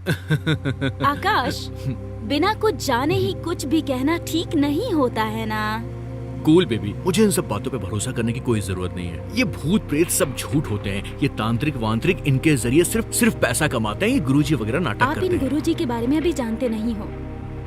आकाश, बिना कुछ जाने ही कुछ भी कहना ठीक नहीं होता है ना। कूल बेबी, मुझे इन सब बातों पे भरोसा करने की कोई जरूरत नहीं है। ये भूत प्रेत सब झूठ होते हैं। ये तांत्रिक वांत्रिक इनके जरिए सिर्फ पैसा कमाते हैं। ये गुरुजी वगैरह नाटक आप करते इन हैं। गुरुजी के बारे में अभी जानते नहीं हो।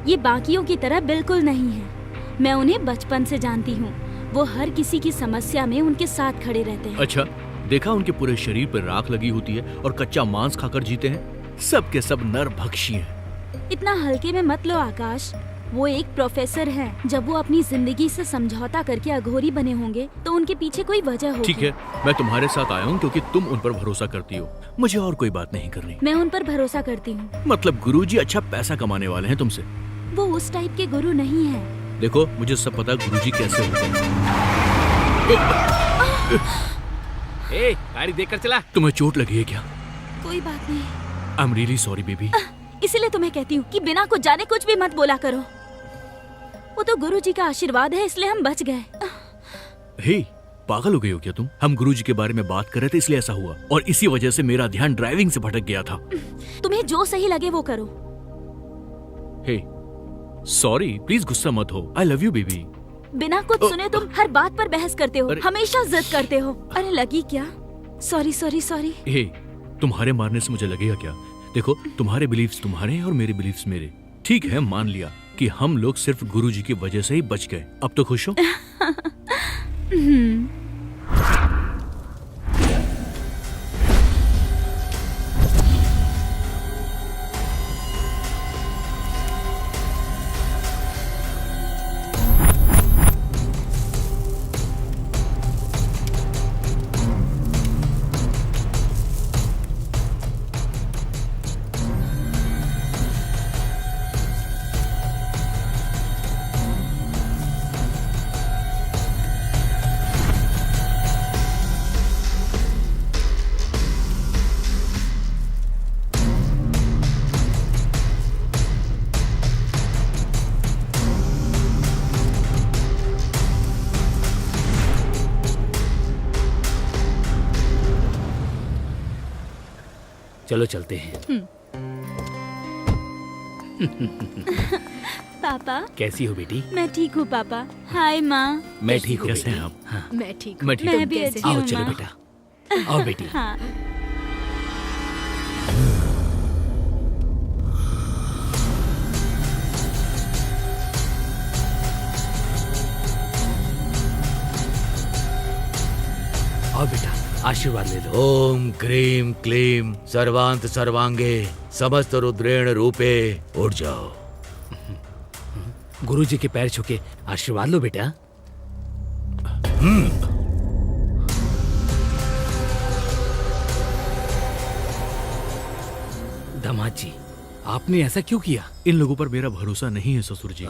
ये बाकियों की तरह बिल्कुल नहीं है। मैं उन्हें बचपन से जानती हूँ। वो हर किसी की समस्या में उनके साथ खड़े रहते हैं। अच्छा, देखा उनके पूरे शरीर पर राख लगी होती है और कच्चा मांस खाकर जीते हैं। सब के सब नरभक्षी हैं। इतना हल्के में मत लो आकाश। वो एक प्रोफेसर हैं। जब वो अपनी जिंदगी से समझौता करके अघोरी बने होंगे तो उनके पीछे कोई वजह होगी। ठीक है, मैं तुम्हारे साथ आया हूँ क्योंकि तुम उन पर भरोसा करती हो। मुझे और कोई बात नहीं करनी। मैं उन पर भरोसा करती हूँ। मतलब गुरुजी अच्छा पैसा कमाने वाले हैं तुमसे। वो उस टाइप के गुरु नहीं है। देखो, मुझे सब पता गुरुजी कैसे होते हैं। ए, गाड़ी देखकर चला। तुम्हें चोट लगी है क्या? कोई बात नहीं। I am really sorry baby. इसीलिए तुम्हें कहती हूँ कि बिना कुछ जाने कुछ भी मत बोला करो। वो तो गुरुजी का आशीर्वाद है, इसलिए हम बच गए। हे, पागल हो गई हो क्या तुम? हम गुरुजी के बारे में बात कर रहे थे इसलिए ऐसा हुआ, और इसी वजह से मेरा ध्यान ड्राइविंग से भटक गया था। तुम्हें जो सही लगे वो करो। हे, सॉरी, प्लीज गुस्सा मत हो। I love you baby. बिना कुछ सुने तुम हर बात पर बहस करते हो, हमेशा जिद करते हो। अरे लगी क्या? Sorry sorry sorry. हे, तुम्हारे मारने से मुझे लगेगा क्या? देखो, तुम्हारे बिलीफ्स तुम्हारे हैं और मेरे बिलीफ्स मेरे। ठीक है, मान लिया कि हम लोग सिर्फ गुरुजी की वजह से ही बच गए। अब तो खुश हो? चलो चलते हैं। पापा, कैसी हो बेटी? मैं ठीक हूँ पापा। हाय माँ। मैं ठीक हूँ कैसे बेटी। हैं आप? हाँ, मैं ठीक मैं ठीक मैं हूँ। भी अच्छी आओ हूँ चलो माँ। बेटा। आओ बेटी। हाँ। आओ बेटा, आशीर्वाद ले लो। ओम क्रीम क्लीम सर्वांत सर्वांगे समस्त रुद्रेण रूपे। उठ जाओ। गुरुजी के पैर छू के आशीर्वाद लो बेटा। दामाद जी, आपने ऐसा क्यों किया? इन लोगों पर मेरा भरोसा नहीं है ससुर जी।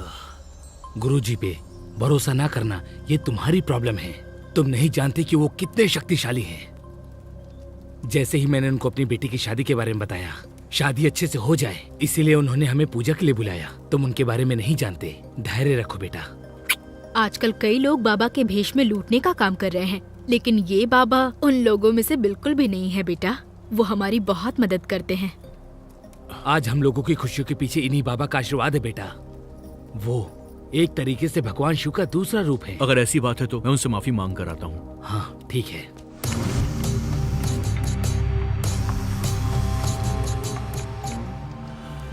गुरुजी पे भरोसा ना करना ये तुम्हारी प्रॉब्लम है। तुम नहीं जानते कि वो कितने शक्तिशाली हैं। जैसे ही मैंने उनको अपनी बेटी की शादी के बारे में बताया, शादी अच्छे से हो जाए, इसीलिए उन्होंने हमें पूजा के लिए बुलाया। तुम उनके बारे में नहीं जानते। धैर्य रखो बेटा। आजकल कई लोग बाबा के भेष में लूटने का काम कर रहे हैं, लेकिन ये बाबा उन लोगों में से बिल्कुल भी नहीं है बेटा। वो हमारी बहुत मदद करते हैं। आज हम लोगों की खुशियों के पीछे इन्हीं बाबा का आशीर्वाद है बेटा। वो एक तरीके से भगवान शिव का दूसरा रूप है। अगर ऐसी बात है तो मैं उनसे माफी मांग कर आता हूँ। हाँ ठीक है।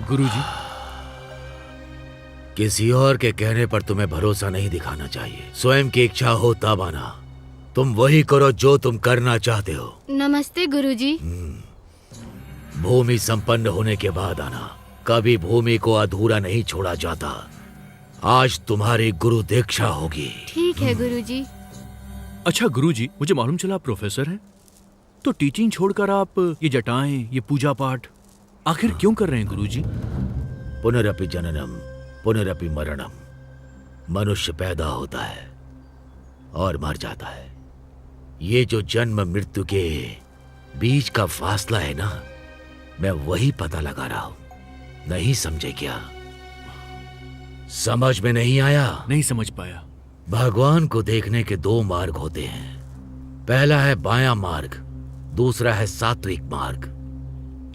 गुरुजी, किसी और के कहने पर तुम्हें भरोसा नहीं दिखाना चाहिए। स्वयं की इच्छा हो तब आना। तुम वही करो जो तुम करना चाहते हो। नमस्ते गुरुजी। भूमि संपन्न होने के बाद आना। कभी भूमि को अधूरा नहीं छोड़ा जाता। आज तुम्हारी गुरु दीक्षा होगी। ठीक है गुरुजी। अच्छा गुरुजी, मुझे मालूम चला आप प्रोफेसर हैं, तो टीचिंग छोड़कर आप ये जटाएं, ये पूजा पाठ आखिर क्यों कर रहे हैं गुरुजी? पुनरपि जननम पुनरपि मरणम। मनुष्य पैदा होता है और मर जाता है। ये जो जन्म मृत्यु के बीच का फासला है ना, मैं वही पता लगा रहा हूं। नहीं समझे क्या? समझ में नहीं आया? नहीं समझ पाया। भगवान को देखने के दो मार्ग होते हैं। पहला है बायां मार्ग, दूसरा है सात्विक मार्ग,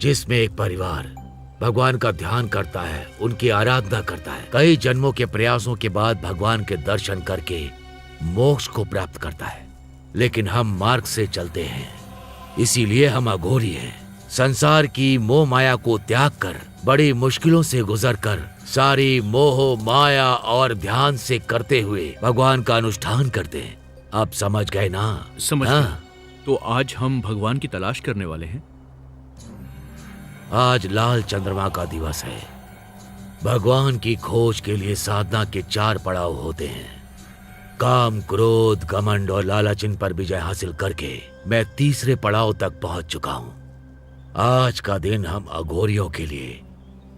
जिसमें एक परिवार भगवान का ध्यान करता है, उनकी आराधना करता है, कई जन्मों के प्रयासों के बाद भगवान के दर्शन करके मोक्ष को प्राप्त करता है। लेकिन हम मार्ग से चलते हैं, इसीलिए हम अघोरी हैं। संसार की मोह माया को त्याग कर, बड़ी मुश्किलों से गुजर कर, सारी मोह माया और ध्यान से करते हुए भगवान का अनुष्ठान करते हैं। आप समझ गए ना? समझ हाँ। गया। तो आज हम भगवान की तलाश करने वाले हैं। आज लाल चंद्रमा का दिवस है। भगवान की खोज के लिए साधना के 4 पड़ाव होते हैं। काम, क्रोध, घमंड और लालच, इन पर विजय हासिल करके मैं तीसरे पड़ाव तक पहुंच चुका हूं। आज का दिन हम अघोरियों के लिए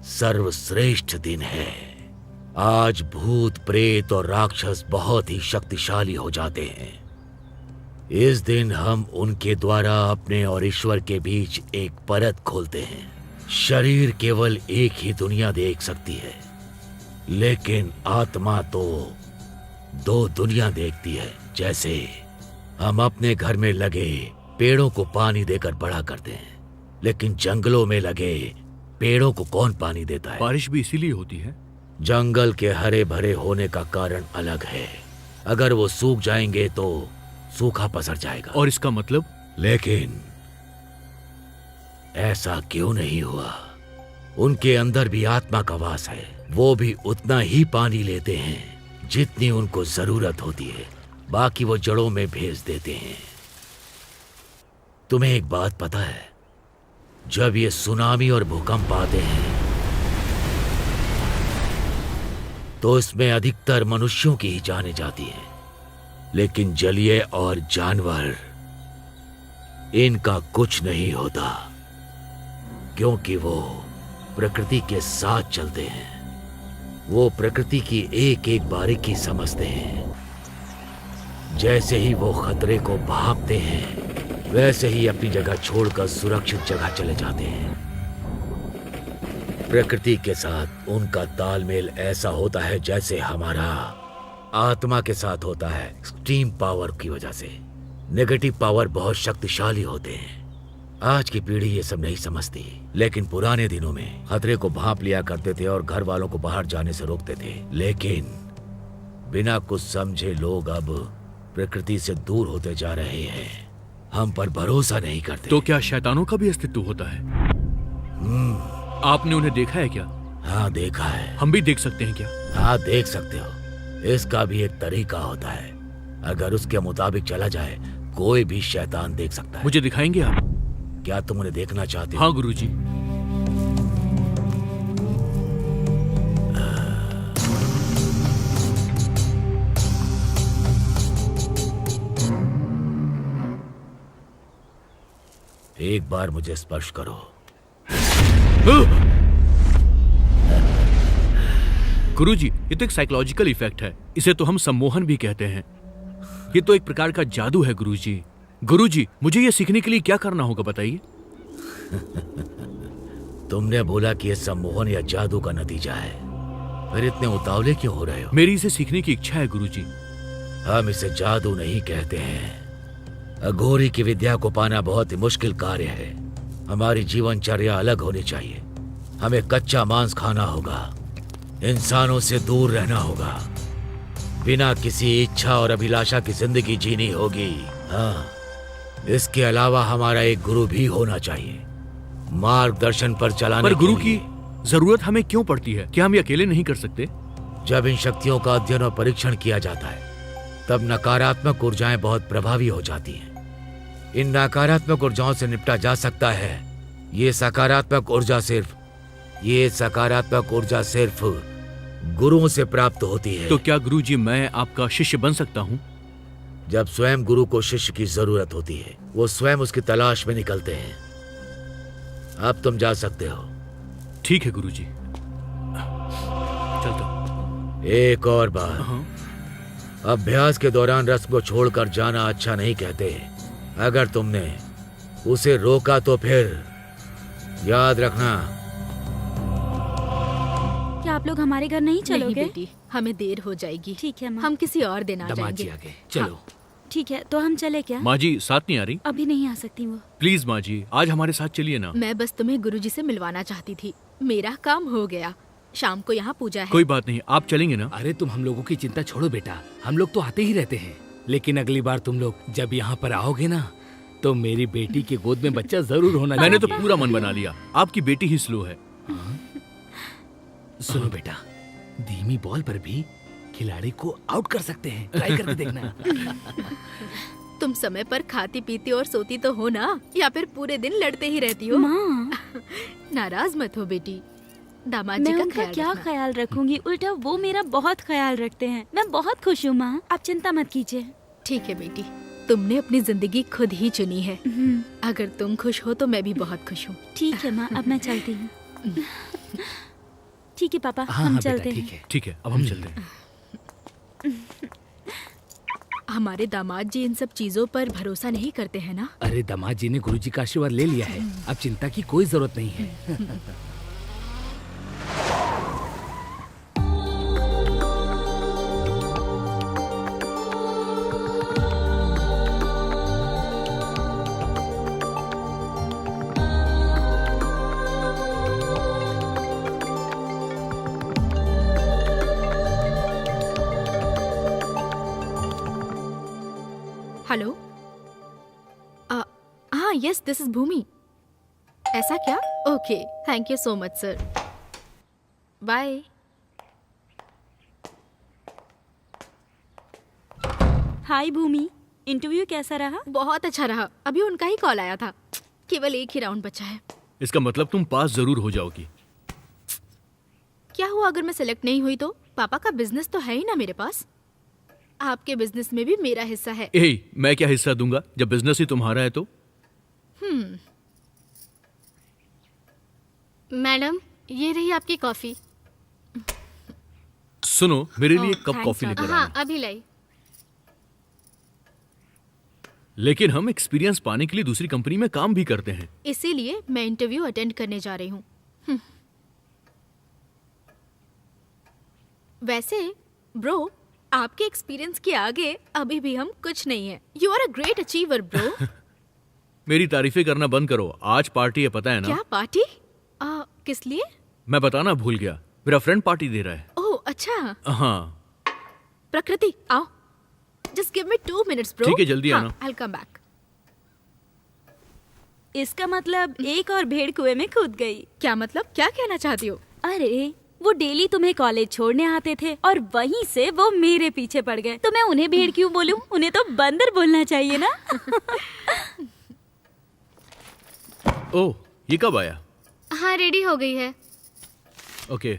सर्वश्रेष्ठ दिन है। आज भूत, प्रेत और राक्षस बहुत ही शक्तिशाली हो जाते हैं। इस दिन हम उनके द्वारा अपने और ईश्वर के बीच एक परत खोलते हैं। शरीर केवल एक ही दुनिया देख सकती है, लेकिन आत्मा तो 2 दुनिया देखती है। जैसे हम अपने घर में लगे पेड़ों को पानी देकर बड़ा करते हैं, लेकिन जंगलों में लगे पेड़ों को कौन पानी देता है? बारिश भी इसीलिए होती है। जंगल के हरे भरे होने का कारण अलग है। अगर वो सूख जाएंगे तो सूखा पसर जाएगा। और इसका मतलब? लेकिन ऐसा क्यों नहीं हुआ? उनके अंदर भी आत्मा का वास है। वो भी उतना ही पानी लेते हैं जितनी उनको जरूरत होती है, बाकी वो जड़ों में भेज देते हैं। तुम्हें एक बात पता है? जब ये सुनामी और भूकंप आते हैं तो इसमें अधिकतर मनुष्यों की ही जानें जाती हैं, लेकिन जलीय और जानवर, इनका कुछ नहीं होता, क्योंकि वो प्रकृति के साथ चलते हैं। वो प्रकृति की एक एक बारीकी समझते हैं। जैसे ही वो खतरे को भांपते हैं, वैसे ही अपनी जगह छोड़कर सुरक्षित जगह चले जाते हैं। प्रकृति के साथ उनका तालमेल ऐसा होता है जैसे हमारा आत्मा के साथ होता है। एक्सट्रीम पावर की वजह से नेगेटिव पावर बहुत शक्तिशाली होते हैं। आज की पीढ़ी ये सब नहीं समझती, लेकिन पुराने दिनों में खतरे को भांप लिया करते थे और घर वालों को बाहर जाने से रोकते थे। लेकिन बिना कुछ समझे लोग अब प्रकृति से दूर होते जा रहे हैं। हम पर भरोसा नहीं करते। तो क्या शैतानों का भी अस्तित्व होता है? आपने उन्हें देखा है क्या? हाँ, देखा है। हम भी देख सकते हैं क्या? हाँ, देख सकते हो। इसका भी एक तरीका होता है। अगर उसके मुताबिक चला जाए, कोई भी शैतान देख सकता है। मुझे दिखाएंगे आप? क्या तुम उन्हें देखना चाहते हो? हाँ गुरुजी। एक बार मुझे स्पर्श करो। गुरुजी, ये तो एक साइकोलॉजिकल इफेक्ट है। इसे तो हम सम्मोहन भी कहते हैं। ये तो एक प्रकार का जादू है गुरुजी। गुरुजी, मुझे ये सीखने के लिए क्या करना होगा बताइए? तुमने बोला कि ये सम्मोहन या जादू का नतीजा है, फिर इतने उतावले क्यों हो रहे हो? मेरी इसे सीखने की इच्छा है गुरुजी। हम इसे जादू नहीं कहते हैं। अघोरी की विद्या को पाना बहुत ही मुश्किल कार्य है। हमारी जीवनचर्या अलग होनी चाहिए। हमें कच्चा मांस खाना होगा, इंसानों से दूर रहना होगा, बिना किसी इच्छा और अभिलाषा की जिंदगी जीनी होगी। हाँ, इसके अलावा हमारा एक गुरु भी होना चाहिए, मार्गदर्शन पर चलाने। पर गुरु के की लिए। जरूरत हमें क्यों पड़ती है? क्या हम ये अकेले नहीं कर सकते? जब इन शक्तियों का अध्ययन और परीक्षण किया जाता है, तब नकारात्मक ऊर्जाएं बहुत प्रभावी हो जाती हैं। इन नकारात्मक ऊर्जाओं से निपटा जा सकता है। ये सकारात्मक ऊर्जा सिर्फ गुरुओं से प्राप्त होती है। तो क्या गुरुजी मैं आपका शिष्य बन सकता हूँ? जब स्वयं गुरु को शिष्य की जरूरत होती है, वो स्वयं उसकी तलाश में निकलते हैं। अब तुम जा सकते हो। ठीक है गुरुजी, चलता हूँ। एक और बात, हाँ। अभ्यास के दौरान रस्म को छोड़कर जाना अच्छा नहीं कहते। अगर तुमने उसे रोका तो फिर याद रखना। क्या आप लोग हमारे घर नहीं नहीं चलोगे? बेटी, हमें देर हो जाएगी। ठीक है माँ। हम किसी और दिन आ दामाद जी जाएंगे। आगे चलो। ठीक है, तो हम चले क्या? माँ जी साथ नहीं आ रही? अभी नहीं आ सकती वो। प्लीज माँ जी, आज हमारे साथ चलिए ना। मैं बस तुम्हें गुरुजी से मिलवाना चाहती थी। मेरा काम हो गया। शाम को यहाँ पूजा है। कोई बात नहीं, आप चलेंगे ना? अरे तुम हम लोगों की चिंता छोड़ो बेटा, हम लोग तो आते ही रहते हैं। लेकिन अगली बार तुम लोग जब यहाँ पर आओगे ना, तो मेरी बेटी की गोद में बच्चा जरूर होना मैंने तो चाहिए। पूरा मन बना लिया। आपकी बेटी ही स्लो है। सुनो बेटा, धीमी बॉल पर भी खिलाड़ी को आउट कर सकते हैं, ट्राई करके देखना। तुम समय पर खाती पीती और सोती तो हो ना, या फिर पूरे दिन लड़ते ही रहती हो? माँ, नाराज मत हो बेटी, दामाद जी मैं का उनका ख्याल क्या रखना। ख्याल रखूंगी, उल्टा वो मेरा बहुत ख्याल रखते हैं। मैं बहुत खुश हूँ माँ, आप चिंता मत कीजिए। ठीक है बेटी, तुमने अपनी जिंदगी खुद ही चुनी है। अगर तुम खुश हो तो मैं भी बहुत खुश हूँ। ठीक है माँ, अब मैं चलती हूँ। ठीक है पापा, हाँ हम हाँ चलते बेटा, हैं। ठीक है। ठीक है, अब हम चलते हैं। हमारे दामाद जी इन सब चीजों पर भरोसा नहीं करते हैं ना? अरे दामाद जी ने गुरुजी का आशीर्वाद ले लिया है, अब चिंता की कोई जरूरत नहीं है। हेलो, हाँ यस, दिस इज भूमि। ऐसा क्या? Okay, thank you so much sir, bye. Hi Bhoomi, interview कैसा रहा? बहुत अच्छा रहा, अभी उनका ही कॉल आया था। केवल एक ही राउंड बचा है। इसका मतलब तुम पास जरूर हो जाओगी। क्या हुआ अगर मैं सेलेक्ट नहीं हुई तो? पापा का बिजनेस तो है ही ना मेरे पास। आपके बिजनेस में भी मेरा हिस्सा है। मैं क्या हिस्सा दूंगा जब बिजनेस ही तुम्हारा है तो? मैडम, ये रही आपकी कॉफी। सुनो, मेरे लिए एक कप thanks, कॉफी लेकर हाँ, आना। अभी लाई। लेकिन हम एक्सपीरियंस पाने के लिए दूसरी कंपनी में काम भी करते हैं। इसीलिए मैं इंटरव्यू अटेंड करने जा रही हूँ। वैसे ब्रो, आपके एक्सपीरियंस के आगे अभी भी हम कुछ नहीं है। You are a great achiever bro. मेरी तारीफें करना बंद करो। आज पार्टी है, पता है ना? क्या पार्टी? किस लिए? मैं बताना भूल गया, मेरा फ्रेंड पार्टी दे रहा है। ओह अच्छा। हाँ प्रकृति आओ, just give me 2 minutes bro. ठीक है, जल्दी आना। I will come back. इसका मतलब एक और भेड़ कुएं में कूद गई। क्या मतलब, क्या कहना चाहती हो? अरे वो डेली तुम्हें कॉलेज छोड़ने आते थे और वहीं से वो मेरे पीछे पड़ गए। तो मैं उन्हें भेड़ क्यों बोलूं? उन्हें तो बंदर बोलना चाहिए ना। ओह, ये कब आया? हाँ, रेडी हो गई है। ओके।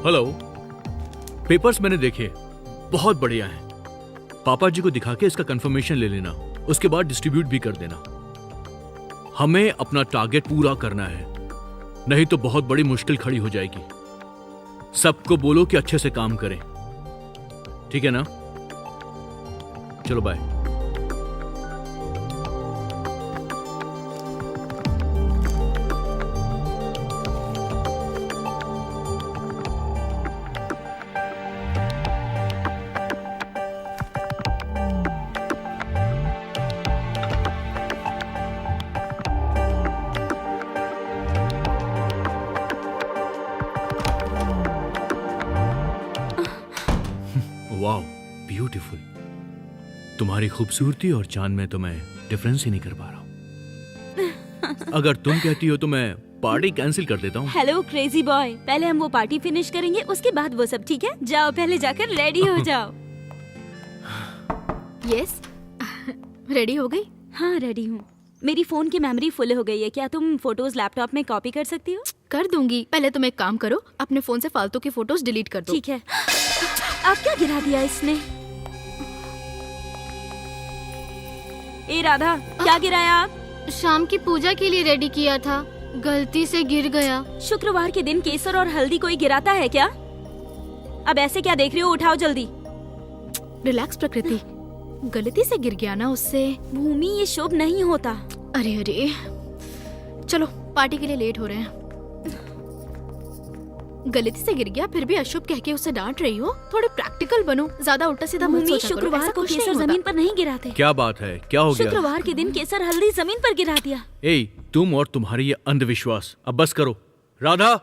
हेलो, पेपर्स मैंने देखे, बहुत बढ़िया हैं। पापा जी को दिखा के इसका कंफर्मेशन ले लेना, उसके बाद डिस्ट्रीब्यूट भी कर देना। हमें अपना टारगेट पूरा करना है, नहीं तो बहुत बड़ी मुश्किल खड़ी हो जाएगी। सबको बोलो कि अच्छे से काम करें, ठीक है ना? चलो बाय। Wow, beautiful. तुम्हारी खूबसूरती और चांद में तो मैं डिफरेंस ही नहीं कर पा रहा हूँ। अगर तुम कहती हो तो मैं पार्टी कैंसिल कर देता हूँ। हेलो क्रेजी बॉय, पहले हम वो पार्टी फिनिश करेंगे, उसके बाद वो सब, ठीक है? जाओ पहले जाकर रेडी हो जाओ। यस, रेडी हो गई? हाँ रेडी हूँ। मेरी फोन की मेमोरी फुल हो गई है, क्या तुम फोटोज लैपटॉप में कॉपी कर सकती हो? कर दूंगी। पहले तुम एक काम करो, अपने फोन से फालतू की फोटोज डिलीट कर दो। ठीक है। आप क्या गिरा दिया इसने? ए राधा, क्या गिराया आप? शाम की पूजा के लिए रेडी किया था, गलती से गिर गया। शुक्रवार के दिन केसर और हल्दी कोई गिराता है क्या? अब ऐसे क्या देख रही हो, उठाओ जल्दी। रिलैक्स प्रकृति, गलती से गिर गया ना उससे। भूमि, ये शुभ नहीं होता। अरे अरे, चलो पार्टी के लिए लेट हो रहे हैं। गलती से गिर गया फिर भी अशुभ कह के उसे डांट रही हो। थोड़े प्रैक्टिकल बनो, ज्यादा उल्टा सीधा मत भूमि, सोचा करो। शुक्रवार ऐसा को कुछ नहीं केसर होता। जमीन पर नहीं गिराते। क्या बात है, क्या हो गया? शुक्रवार के दिन केसर हल्दी जमीन पर गिरा दिया। ए, तुम और तुम्हारी ये अंधविश्वास, अब बस करो। राधा,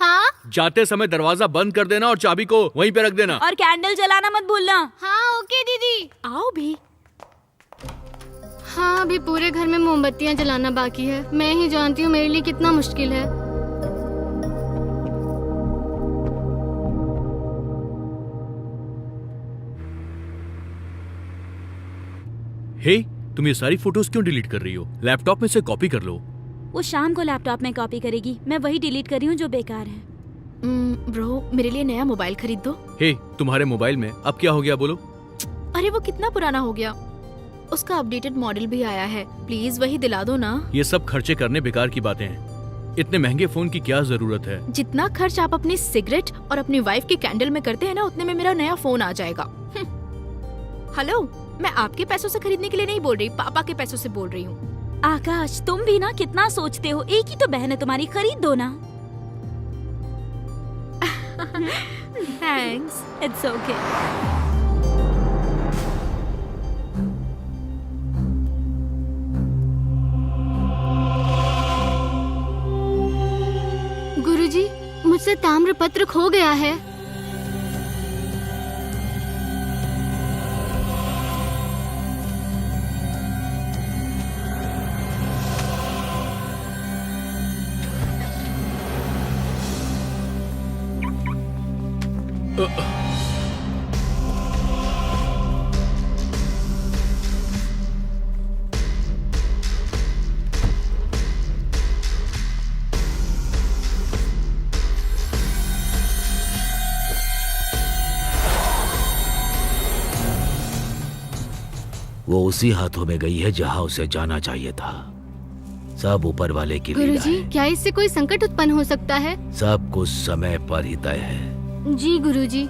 हाँ जाते समय दरवाजा बंद कर देना और चाबी को वहीं पे रख देना। और कैंडल जलाना मत भूलना। हाँ ओके दीदी। आओ भी। हाँ अभी पूरे घर में मोमबत्तियाँ जलाना बाकी है। मैं ही जानती हूँ मेरे लिए कितना मुश्किल है। हे, तुम ये सारी फोटोज क्यों डिलीट कर रही हो? लैपटॉप में से कॉपी कर लो। वो शाम को लैपटॉप में कॉपी करेगी, मैं वही डिलीट कर रही हूँ जो बेकार है। ब्रो मेरे लिए नया मोबाइल खरीद दो। हे, तुम्हारे मोबाइल में अब क्या हो गया बोलो? अरे वो कितना पुराना हो गया, उसका अपडेटेड मॉडल भी आया है। प्लीज वही दिला दो ना। ये सब खर्चे करने बेकार की बातें हैं। इतने महंगे फोन की क्या जरूरत है? जितना खर्च आप अपनी सिगरेट और अपनी वाइफ की कैंडल में करते हैं ना, उतने में मेरा नया फोन आ जाएगा। हेलो, मैं आपके पैसों से खरीदने के लिए नहीं बोल रही, पापा के पैसों से बोल रही हूँ। आकाश, तुम भी ना कितना सोचते हो, एक ही तो बहन है तुम्हारी, खरीद दो ना। थैंक्स। It's okay. गुरुजी, मुझसे ताम्रपत्र खो गया है। वो उसी हाथों में गई है जहां उसे जाना चाहिए था। सब ऊपर वाले की लीला गुरुजी, है। क्या इससे कोई संकट उत्पन्न हो सकता है? सब कुछ समय पर ही तय है। जी गुरुजी।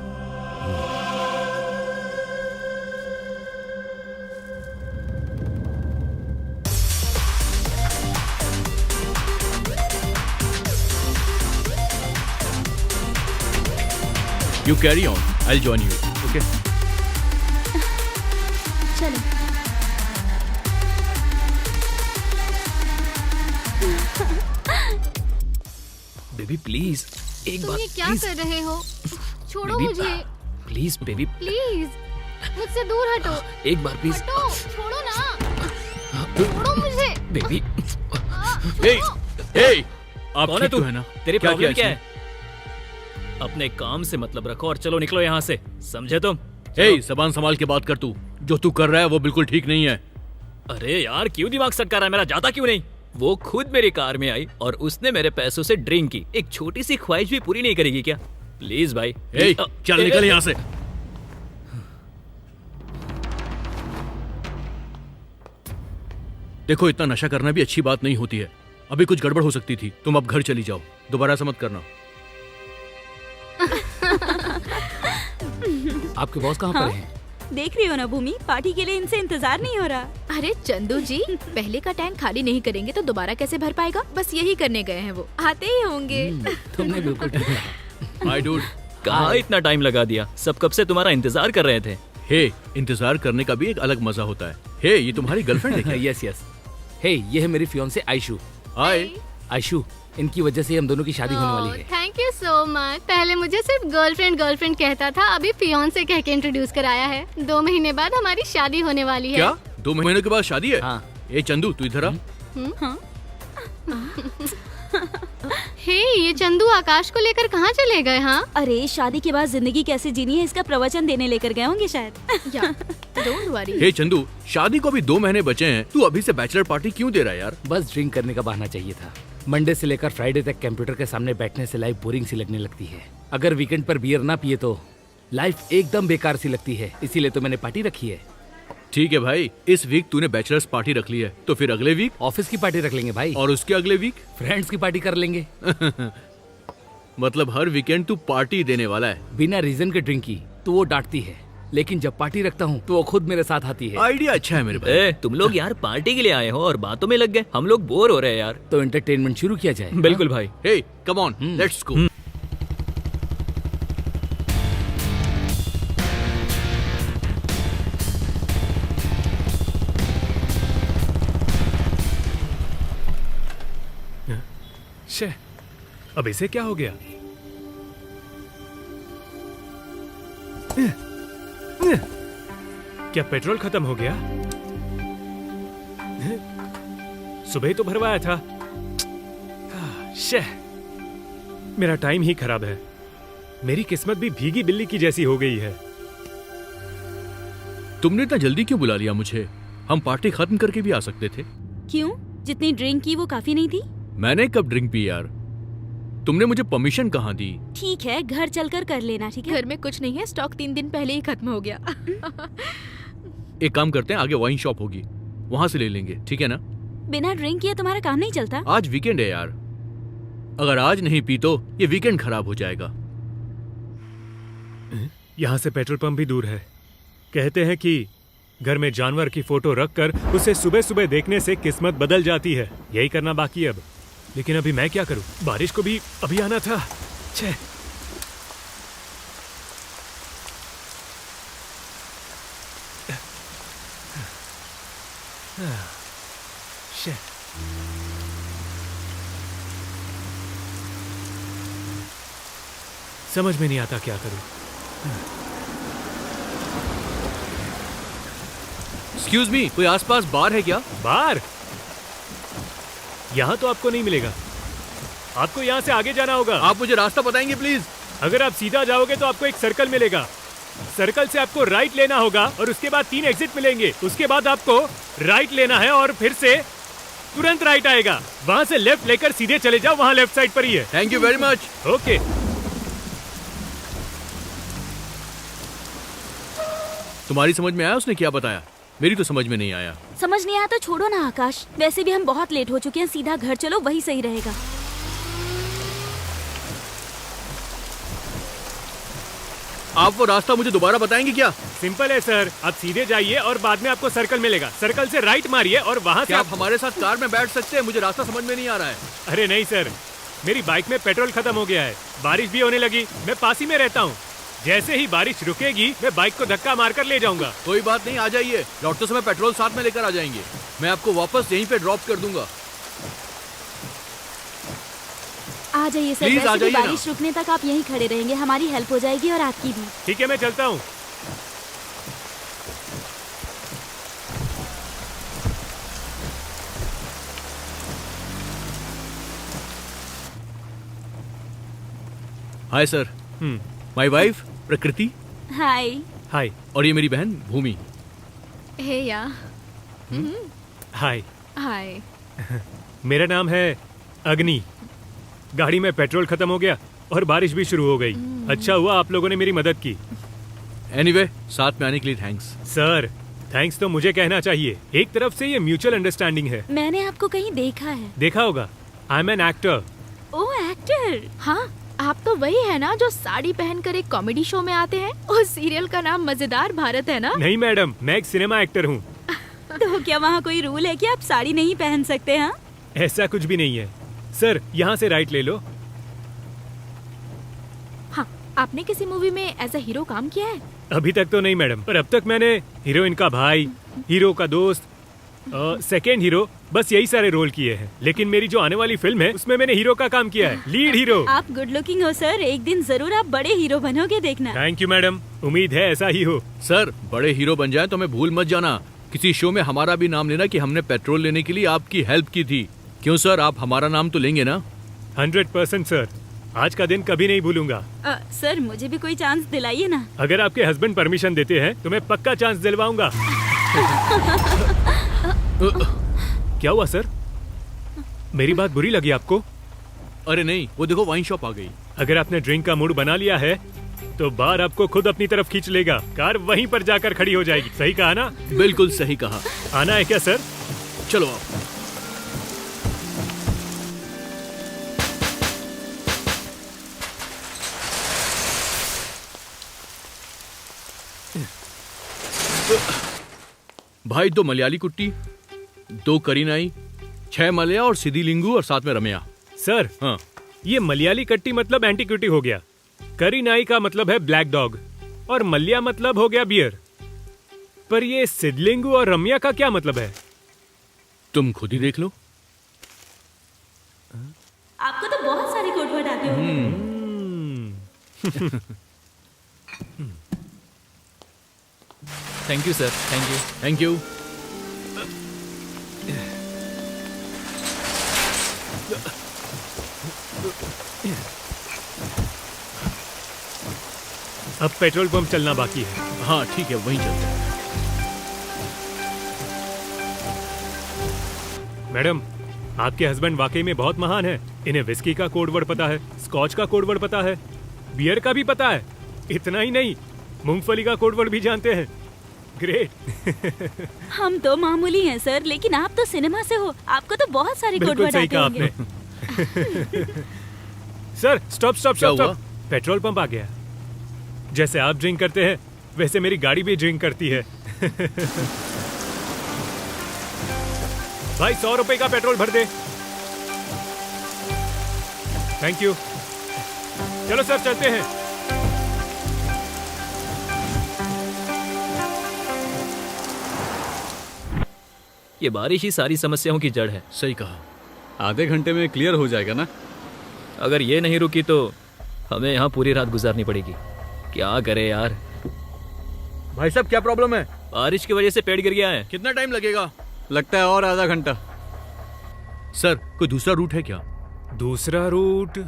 You carry on. I'll join you. Okay? चलो। बेबी प्लीज एक तुम बार ये क्या प्लीज कर रहे हो? छोड़ो बेबी, मुझे प्लीज बेबी प्लीज। मुझसे दूर हटो। एक बार प्लीज हटो, छोड़ो ना। छोड़ो मुझे। बेबी। Hey, hey, आप कौन है ठीक तू? तो है ना? तेरी क्या प्रॉब्लम किया क्या है? अपने काम से मतलब रखो और चलो निकलो यहाँ से, समझे तुम? हे, जबान संभाल के बात कर तू। जो तू कर रहा है वो बिल्कुल ठीक नहीं है। अरे यार क्यों दिमाग सटका रहा है मेरा, जाता क्यों नहीं? वो खुद मेरी कार में आई और उसने मेरे पैसों से ड्रिंक की। एक छोटी सी ख्वाहिश भी पूरी नहीं करेगी क्या? प्लीज भाई। हे, चल निकल यहाँ से। देखो, इतना नशा करना भी अच्छी बात नहीं होती है। अभी कुछ गड़बड़ हो सकती थी। तुम अब घर चली जाओ, दोबारा ऐसा मत करना। आपके बॉस कहाँ हाँ? पर हैं? देख रही हो ना भूमि, पार्टी के लिए इनसे इंतजार नहीं हो रहा। अरे चंदू जी, पहले का टैंक खाली नहीं करेंगे तो दोबारा कैसे भर पाएगा? बस यही करने गए हैं, वो आते ही होंगे। तुमने बिल्कुल ठीक कहा। हाय डूड। कहाँ इतना टाइम लगा दिया? सब कब से तुम्हारा इंतजार कर रहे थे। हे, इंतजार करने का भी एक अलग मजा होता है। हे, ये तुम्हारी गर्लफ्रेंड है क्या? Yes yes. हे, ये है मेरी फियोंसे आयशु। हाय। आयशु, इनकी वजह से हम दोनों की शादी होने वाली है। Thank you so much. पहले मुझे सिर्फ गर्लफ्रेंड कहता था, अभी फियोंसे कह के इंट्रोड्यूस कराया है। 2 महीने बाद हमारी शादी होने वाली है। क्या 2 महीने के बाद शादी है? हाँ। ए चंदू, तू इधर आ। हे, ये चंदू आकाश को लेकर कहाँ चले गए? हाँ अरे, शादी के बाद जिंदगी कैसे जीनी है इसका प्रवचन देने लेकर गए होंगे शायद। या डोंट वरी। हे चंदू, शादी को अभी 2 महीने बचे हैं। तू अभी से बैचलर पार्टी क्यों दे रहा है यार? बस ड्रिंक करने का बहाना चाहिए था। मंडे से लेकर फ्राइडे तक कंप्यूटर के सामने बैठने से लाइफ बोरिंग सी लगने लगती है। अगर वीकेंड पर बियर ना पिए तो लाइफ एकदम बेकार सी लगती है। इसीलिए तो मैंने पार्टी रखी है। ठीक है भाई, इस वीक तूने बैचलर्स पार्टी रख ली है, तो फिर अगले वीक ऑफिस की पार्टी रख लेंगे भाई, और उसके अगले वीक फ्रेंड्स की पार्टी कर लेंगे। मतलब हर वीकेंड तू पार्टी देने वाला है। बिना रीजन के ड्रिंक की तो वो डांटती है, लेकिन जब पार्टी रखता हूँ तो वो खुद मेरे साथ आती है। आइडिया अच्छा है मेरे भाई। ए, तुम लोग यार पार्टी के लिए आए हो और बातों में लग गए। हम लोग बोर हो रहे हैं यार। तो एंटरटेनमेंट शुरू किया जाए। बिल्कुल भाई। Hey, come on, let's go. Hmm. Hey, ये तुम्हारी गर्लफ्रेंड है क्या? Yes yes. हे, ये है मेरी फियोंसे आयशु। मतलब हर वीकेंड तू पार्टी देने वाला है। बिना रीजन के ड्रिंक की तो वो डांटती है, लेकिन जब पार्टी रखता हूँ तो वो खुद मेरे साथ आती है। आइडिया अच्छा है मेरे भाई। तो एंटरटेनमेंट शुरू किया जाए। शे, अब इसे क्या हो गया? क्या पेट्रोल खत्म हो गया? सुबह ही तो भरवाया था। शे, मेरा टाइम ही खराब है। मेरी किस्मत भी भीगी बिल्ली की जैसी हो गई है। तुमने इतना जल्दी क्यों बुला लिया मुझे? हम पार्टी खत्म करके भी आ सकते थे। क्यों? जितनी ड्रिंक की वो काफी नहीं थी? मैंने कब ड्रिंक पी यार? तुमने मुझे परमिशन कहाँ दी? ठीक है, घर चलकर कर लेना, ठीक है? घर में कुछ नहीं है, स्टॉक 3 दिन पहले ही खत्म हो गया। एक काम करते हैं, आगे वाइन शॉप होगी, वहां से ले लेंगे, ठीक है ना? बिना ड्रिंक किए तुम्हारा काम नहीं चलता? आज वीकेंड है यार, अगर आज नहीं पी तो ये वीकेंड खराब हो जाएगा। यहाँ से पेट्रोल पंप भी दूर है। कहते हैं कि घर में जानवर की फोटो रखकर उसे सुबह सुबह देखने से किस्मत बदल जाती है। यही करना बाकी है अब। लेकिन अभी मैं क्या करूं? बारिश को भी अभी आना था। छे। शे। समझ में नहीं आता क्या करूं। एक्सक्यूज मी, कोई आसपास बार है क्या? बार? यहाँ तो आपको नहीं मिलेगा। आपको यहाँ से आगे जाना होगा। आप मुझे रास्ता बताएंगे प्लीज? अगर आप सीधा जाओगे तो आपको एक सर्कल मिलेगा। सर्कल से आपको राइट लेना होगा और उसके बाद 3 एग्जिट मिलेंगे। उसके बाद आपको राइट लेना है और फिर से तुरंत राइट आएगा। वहां से लेफ्ट लेकर सीधे चले जाओ, वहां लेफ्ट साइड पर ही है। Thank you very much. Okay. तुम्हारी समझ में आया उसने क्या बताया? मेरी तो समझ में नहीं आया। समझ नहीं आया तो छोड़ो ना आकाश, वैसे भी हम बहुत लेट हो चुके हैं, सीधा घर चलो, वही सही रहेगा। आप वो रास्ता मुझे दोबारा बताएंगे क्या? सिंपल है सर, आप सीधे जाइए और बाद में आपको सर्कल मिलेगा। सर्कल से राइट मारिए और वहां से क्या आप हमारे साथ कार में बैठ सकते हैं? मुझे रास्ता समझ में नहीं आ रहा है। अरे नहीं सर, मेरी बाइक में पेट्रोल खत्म हो गया है। बारिश भी होने लगी, मैं पास ही में रहता हूँ। जैसे ही बारिश रुकेगी मैं बाइक को धक्का मारकर ले जाऊंगा। कोई बात नहीं, आ जाइए। लौटते समय पेट्रोल साथ में लेकर आ जाएंगे। मैं आपको वापस यहीं पे ड्रॉप कर दूंगा। आ जाइए सर, प्लीज आ वैसे भी जाइए बारिश रुकने तक आप यहीं खड़े रहेंगे, हमारी हेल्प हो जाएगी और आपकी भी। ठीक है, मैं चलता हूँ। हाय सर, माय वाइफ प्रकृति। हाय। हाय। और ये मेरी बहन भूमि। हे या। हाय। हाय। मेरा नाम है अग्नि। गाड़ी में पेट्रोल खत्म हो गया और बारिश भी शुरू हो गई। अच्छा हुआ आप लोगों ने मेरी मदद की। एनीवे, साथ में आने के लिए थैंक्स। सर, थैंक्स तो मुझे कहना चाहिए। एक तरफ से ये म्यूचुअल अंडरस्टैंडिंग है। मैंने आपको कहीं देखा है। देखा होगा, I am an actor. Oh actor. हाँ, आप तो वही है ना जो साड़ी पहनकर एक कॉमेडी शो में आते हैं। उस सीरियल का नाम मजेदार भारत है ना? नहीं मैडम, मैं एक सिनेमा एक्टर हूँ। तो क्या वहाँ कोई रूल है कि आप साड़ी नहीं पहन सकते? हाँ, ऐसा कुछ भी नहीं है। सर, यहाँ से राइट ले लो। हाँ, आपने किसी मूवी में एज अ हीरो काम किया है? अभी तक तो नहीं मैडम, पर अब तक मैंने हीरोइन का भाई, हीरो का दोस्त, सेकेंड हीरो, बस यही सारे रोल किए हैं। लेकिन मेरी जो आने वाली फिल्म है उसमें मैंने हीरो का काम किया है, लीड हीरो। आप गुड लुकिंग हो सर, एक दिन जरूर आप बड़े हीरो बनोगे, देखना। थैंक यू मैडम, उम्मीद है ऐसा ही हो। सर, बड़े हीरो बन जाए तो हमें भूल मत जाना। किसी शो में हमारा भी नाम लेना कि हमने पेट्रोल लेने के लिए आपकी हेल्प की थी। क्यों सर, आप हमारा नाम तो लेंगे ना? 100% सर, आज का दिन कभी नहीं भूलूंगा। सर, मुझे भी कोई चांस दिलाइए ना। अगर आपके हस्बैंड परमिशन देते हैं तो मैं पक्का चांस दिलवाऊंगा। क्या हुआ सर? मेरी बात बुरी लगी आपको? अरे नहीं, वो देखो वाइन शॉप आ गई। अगर आपने ड्रिंक का मूड बना लिया है तो बार आपको खुद अपनी तरफ खींच लेगा। कार वहीं पर जाकर खड़ी हो जाएगी। सही कहा ना? बिल्कुल सही कहा। आना है क्या सर? चलो आप। भाई, 2 मलयाली कुट्टी, 2 करीनाई, 6 मलया और सीधी लिंगू और साथ में रमया। सर, हाँ, ये मलयाली कट्टी मतलब एंटीक्विटी हो गया, करीनाई का मतलब है ब्लैक डॉग और मल्या मतलब हो गया बियर। पर ये सिद्धलिंगू और रम्या का क्या मतलब है? तुम खुद ही देख लो। आपको तो बहुत सारे कोड वर्ड आते होंगे। Thank you sir, thank you. Thank you. अब पेट्रोल पंप चलना बाकी है। हाँ ठीक है, वहीं चलते हैं। मैडम, आपके हस्बैंड वाकई में बहुत महान है। इन्हें विस्की का कोड वर्ड पता है, स्कॉच का कोड वर्ड पता है, बियर का भी पता है। इतना ही नहीं, मूंगफली का कोड वर्ड भी जानते हैं। ग्रेट। हम तो मामूली हैं सर, लेकिन आप तो सिनेमा से हो, आपको तो बहुत सारे कोड बिल्कुल वर्ड सही आते कहा होंगे। आपने। सर स्टॉप स्टॉप क्या स्टॉप हुआ? स्टॉप। पेट्रोल पंप आ गया। जैसे आप ड्रिंक करते हैं वैसे मेरी गाड़ी भी ड्रिंक करती है। भाई 100 रुपए का पेट्रोल भर दे। Thank you. चलो सर चलते हैं। ये बारिश ही सारी समस्याओं की जड़ है। सही कहा। आधे घंटे में क्लियर हो जाएगा ना? अगर ये नहीं रुकी तो हमें यहाँ पूरी रात गुजारनी पड़ेगी। क्या करे यार। भाई साहब क्या प्रॉब्लम है? बारिश की वजह से पेड़ गिर गया है। कितना टाइम लगेगा? लगता है और आधा घंटा। सर कोई दूसरा रूट है क्या? दूसरा रूट?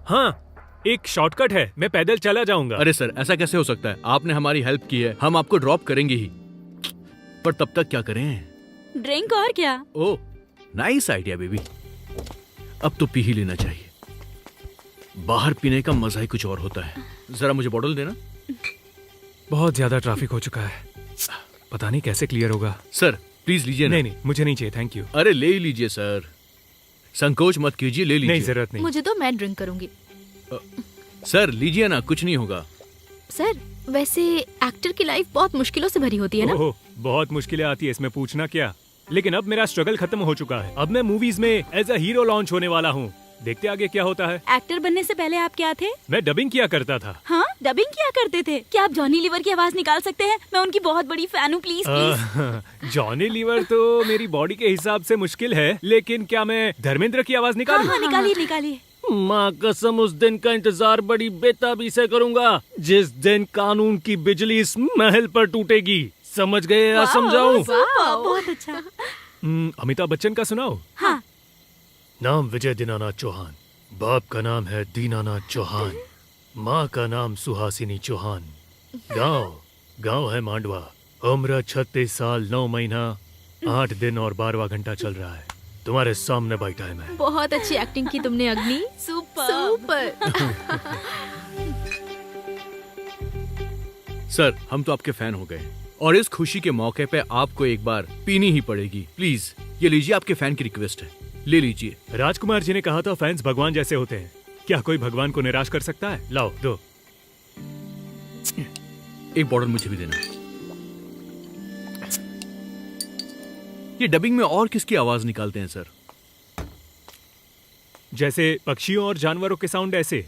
हाँ, एक शॉर्टकट है, मैं पैदल चला जाऊंगा। अरे सर ऐसा कैसे हो सकता है? आपने हमारी हेल्प की है, हम आपको ड्रॉप करेंगे ही, पर तब तक क्या करें? ड्रिंक और क्या? Oh nice idea baby. अब तो पी ही लेना चाहिए। बाहर पीने का मजा ही कुछ और होता है। जरा मुझे बॉटल देना। बहुत ज्यादा ट्रैफिक हो चुका है, पता नहीं कैसे क्लियर होगा। सर प्लीज लीजिए ना। नहीं नहीं, मुझे नहीं चाहिए, थैंक यू। अरे ले ही लीजिए सर, संकोच मत कीजिए, ले लीजिए। नहीं जरूरत नहीं। मुझे तो मैं ड्रिंक करूंगी। सर लीजिए ना, कुछ नहीं होगा। सर वैसे एक्टर की लाइफ बहुत मुश्किलों से भरी होती है ना? ओह, बहुत मुश्किलें आती है, इसमें पूछना क्या। लेकिन अब मेरा स्ट्रगल खत्म हो चुका है। अब मैं मूवीज में एज अ हीरो लॉन्च होने वाला हूँ। देखते आगे क्या होता है। एक्टर बनने से पहले आप क्या थे? मैं डबिंग किया करता था। हाँ, डबिंग किया करते थे। क्या आप जॉनी लीवर की आवाज निकाल सकते हैं? मैं उनकी बहुत बड़ी फैन हूँ, प्लीज प्लीज। जॉनी लीवर तो मेरी बॉडी के हिसाब से मुश्किल है, लेकिन क्या मैं धर्मेंद्र की आवाज हाँ निकालूं? हाँ, निकालिए निकालिए। माँ कसम उस दिन का इंतजार बड़ी बेताबी से करूंगा जिस दिन कानून की बिजली इस महल पर टूटेगी। समझ गए या समझाऊं? वाह, बहुत अच्छा। अमिताभ बच्चन का सुनाओ। हाँ। नाम विजय दीनानाथ चौहान, बाप का नाम है दीनानाथ चौहान, माँ का नाम सुहासिनी चौहान, गांव है मांडवा, उम्र 36 साल 9 महीना 8 दिन और 12वां घंटा चल रहा है। तुम्हारे सामने बैठा है मैं। बहुत अच्छी एक्टिंग की तुमने अग्नि। Super super. सर हम तो आपके फैन हो गए और इस खुशी के मौके पे आपको एक बार पीनी ही पड़ेगी। प्लीज ये लीजिए, आपके फैन की रिक्वेस्ट है, ले लीजिए। राजकुमार जी ने कहा था फैंस भगवान जैसे होते हैं। क्या कोई भगवान को निराश कर सकता है? लाओ दो। एक बॉटल मुझे भी देना। ये डबिंग में और किसकी आवाज निकालते हैं सर? जैसे पक्षियों और जानवरों के साउंड ऐसे।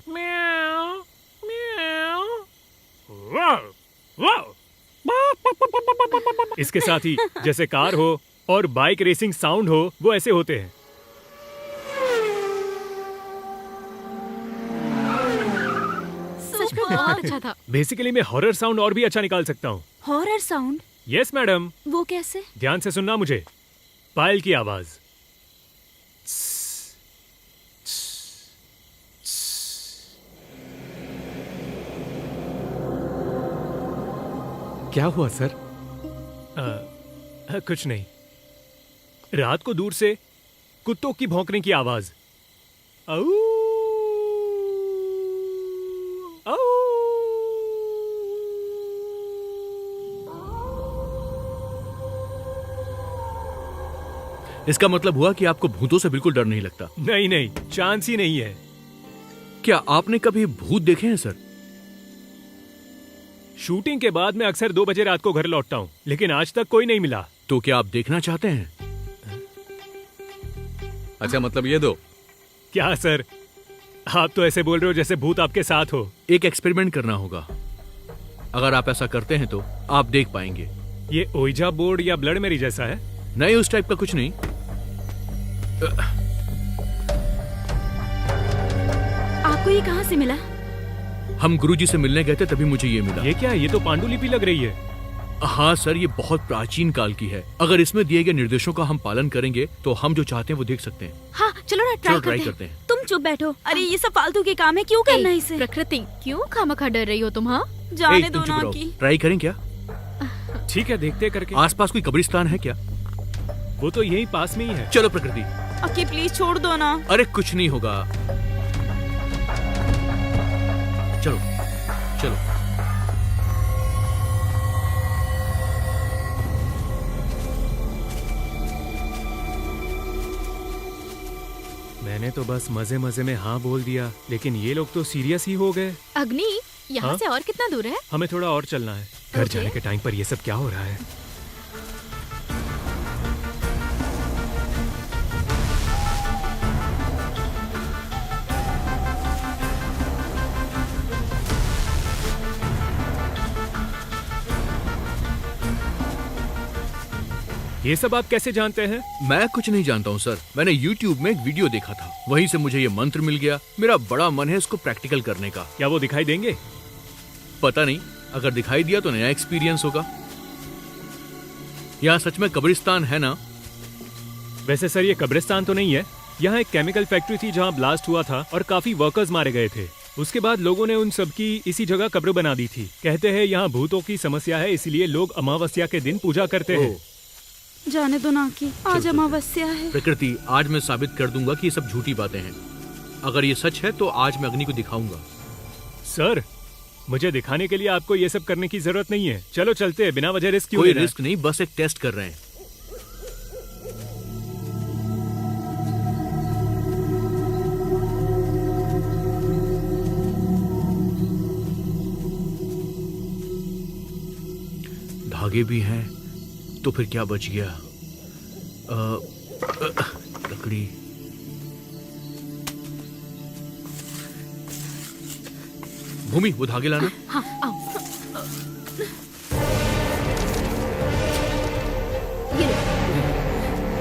वाव, वाव। इसके साथ ही जैसे कार हो और बाइक रेसिंग साउंड हो, वो ऐसे होते हैं। सच में बहुत अच्छा था। बेसिकली मैं हॉरर साउंड और भी अच्छा निकाल सकता हूँ। Horror sound? Yes madam. वो कैसे? ध्यान से सुनना मुझे। पायल की आवाज। क्या हुआ सर? कुछ नहीं। रात को दूर से कुत्तों की भौंकने की आवाज। आऊ, आऊ। इसका मतलब हुआ कि आपको भूतों से बिल्कुल डर नहीं लगता? नहीं नहीं, चांस ही नहीं है। क्या आपने कभी भूत देखे हैं सर? शूटिंग के बाद मैं अक्सर 2 बजे रात को घर लौटता हूँ, लेकिन आज तक कोई नहीं मिला। तो क्या आप देखना चाहते हैं? अच्छा मतलब ये दो। क्या सर, आप तो ऐसे बोल रहे हो जैसे भूत आपके साथ हो। एक एक्सपेरिमेंट करना होगा। अगर आप ऐसा करते हैं तो आप देख पाएंगे। ये ओइजा बोर्ड या ब्लड मेरी जैसा है? नहीं, उस टाइप का कुछ नहीं। आपको ये कहाँ से मिला? हम गुरुजी से मिलने गए थे, तभी मुझे ये मिला। ये क्या है? ये तो पांडुलिपि लग रही है। हाँ सर, ये बहुत प्राचीन काल की है। अगर इसमें दिए गए निर्देशों का हम पालन करेंगे तो हम जो चाहते हैं वो देख सकते हैं। हाँ चलो ना चलो ट्राई ट्राई करते करते हैं। तुम चुप बैठो। अरे ये सब फालतू के काम है, क्यों करना है इसे? प्रकृति क्यों खामखा डर रही हो तुम? हाँ जाने तुम दो चुप ना रहो। की। ट्राई करें क्या? ठीक है, देखते करके। आसपास कोई कब्रिस्तान है क्या? वो तो यहीं पास में ही है। चलो प्रकृति। ओके प्लीज छोड़ दो ना। अरे कुछ नहीं होगा, चलो चलो। मैंने तो बस मजे मजे में हाँ बोल दिया, लेकिन ये लोग तो सीरियस ही हो गए। अग्नि यहाँ हाँ? से और कितना दूर है? हमें थोड़ा और चलना है। घर ओके। जाने के टाइम पर ये सब क्या हो रहा है? ये सब आप कैसे जानते हैं? मैं कुछ नहीं जानता हूँ सर, मैंने YouTube में एक वीडियो देखा था, वहीं से मुझे ये मंत्र मिल गया। मेरा बड़ा मन है इसको प्रैक्टिकल करने का। क्या वो दिखाई देंगे? पता नहीं, अगर दिखाई दिया तो नया एक्सपीरियंस होगा। यहाँ सच में कब्रिस्तान है ना? वैसे सर ये कब्रिस्तान तो नहीं है। यहाँ एक केमिकल फैक्ट्री थी जहाँ ब्लास्ट हुआ था और काफी वर्कर्स मारे गए थे। उसके बाद लोगों ने उन सबकी इसी जगह कब्र बना दी थी। कहते हैं यहाँ भूतों की समस्या है, इसलिए लोग अमावस्या के दिन पूजा करते हैं। जाने दो ना की, आज अमावस्या है। प्रकृति, आज मैं साबित कर दूंगा कि ये सब झूठी बातें हैं। अगर ये सच है तो आज मैं अग्नि को दिखाऊंगा। सर मुझे दिखाने के लिए आपको ये सब करने की जरूरत नहीं है। चलो चलते हैं, बिना वजह रिस्क क्यों कोई लेना है? रिस्क नहीं, बस एक टेस्ट कर रहे हैं। धागे भी हैं तो फिर क्या बच गया? लकड़ी। भूमि, वो धागे लाना। हाँ आओ। ये लो।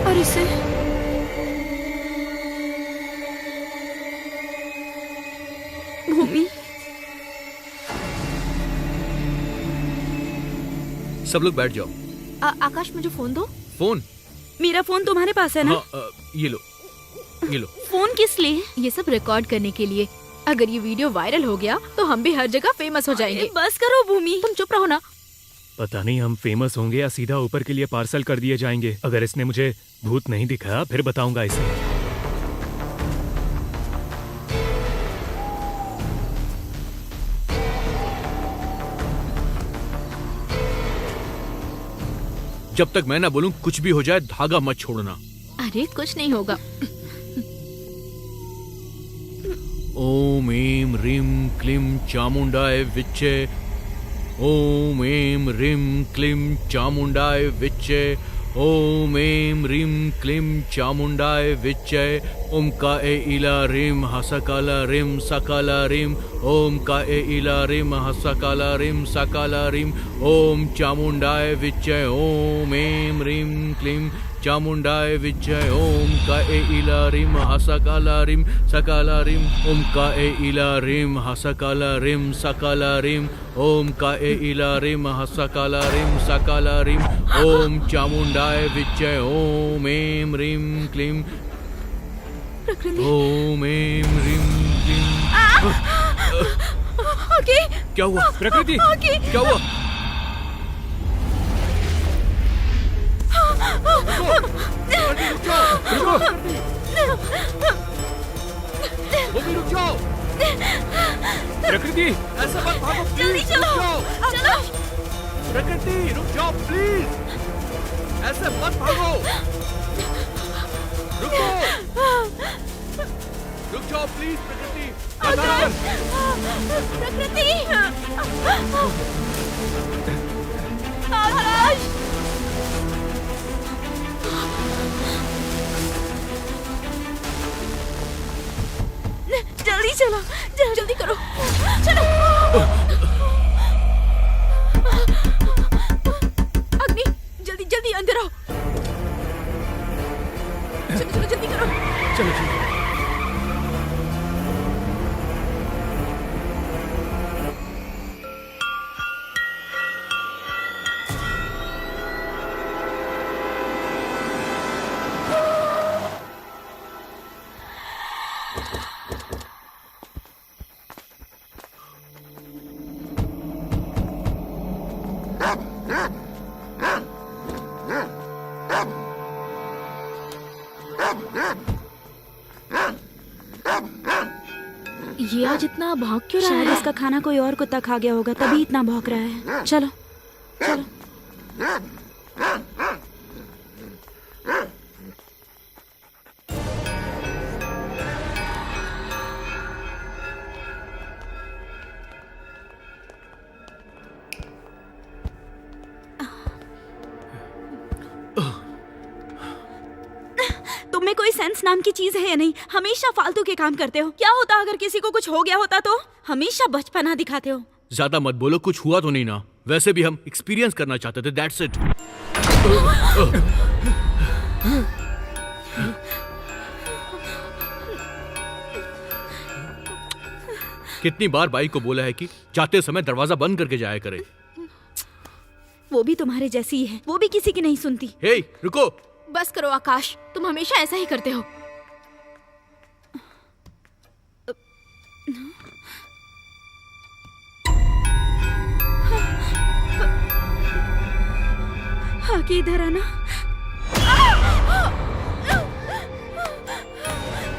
और इसे भूमि, सब लोग बैठ जाओ। आकाश मुझे फोन दो। फोन? मेरा फोन तुम्हारे पास है ना? हाँ, ये लो, ये लो। फोन किस लिए? ये सब रिकॉर्ड करने के लिए। अगर ये वीडियो वायरल हो गया तो हम भी हर जगह फेमस हो जाएंगे। बस करो भूमि। तुम चुप रहो ना। पता नहीं हम फेमस होंगे या सीधा ऊपर के लिए पार्सल कर दिए जाएंगे। अगर इसने मुझे भूत नहीं दिखाया फिर बताऊंगा इसे। जब तक मैं ना बोलूं कुछ भी हो जाए, धागा मत छोड़ना। अरे कुछ नहीं होगा। ओम ऐं ह्रीं क्लीं चामुंडाय विच्चे। ओम ऐं ह्रीं क्लीं चामुंडाय विच्चे। ओम ऐं ह्रीं क्लीं चामुंडाय विच्चे। ओम का ए इला ह्रीं हसकाला ह्रीं सकाला ह्रीं। ओम का ए इला ह्रीं हसकाला ह्रीं सकाला ह्रीं। ओम चामुंडाय विच्चे। ओम ऐं ह्रीं क्लीं चामुंडाय विजय। ओम का ए इला ह्रीं हसकाला ह्रीं सकाला ह्रीं। ओम का ए इला ह्रीं हसकाला ह्रीं सकाला ह्रीं। ओम का ए इला ह्रीं हसकाला ह्रीं सकाला ह्रीं। ओम चामुंडाय विजय। ओम ऐं ह्रीं क्लीं। ओम ऐं ह्रीं क्लीं। ओके। क्या हुआ प्रकृति? क्या हुआ? रुक जाओ। प्रकृति ऐसा मत भागो, जल्दी प्लीज। चलो। रुक जाओ। चलो। प्रकृति रुक जाओ प्लीज, ऐसे मत भागो। रुको, रुक जाओ प्लीज प्रकृति। प्रकृति। आकाश। जल्दी चलो, जल्दी करो, चलो। अग्नि जल्दी जल्दी अंदर आओ। चलो चलो जल्दी करो। चलो चलो। ये आज इतना भाग क्यों रहा शायद है? इसका खाना कोई और कुत्ता खा गया होगा, तभी इतना भौंक रहा है। चलो चलो। तुम में कोई सेंस नाम की चीज है या नहीं? हमेशा फालतू के काम करते हो। क्या होता अगर किसी को कुछ हो गया होता तो? हमेशा बचपना दिखाते हो। ज्यादा मत बोलो, कुछ हुआ तो नहीं ना? वैसे भी हम एक्सपीरियंस करना चाहते थे, दैट्स इट। कितनी बार बाई को बोला है कि जाते समय दरवाजा बंद करके जाया करे। वो भी तुम्हारे जैसी ही है, वो भी किसी की नहीं सुनती। हे रुको। बस करो आकाश, तुम हमेशा ऐसा ही करते हो। आके इधर आना।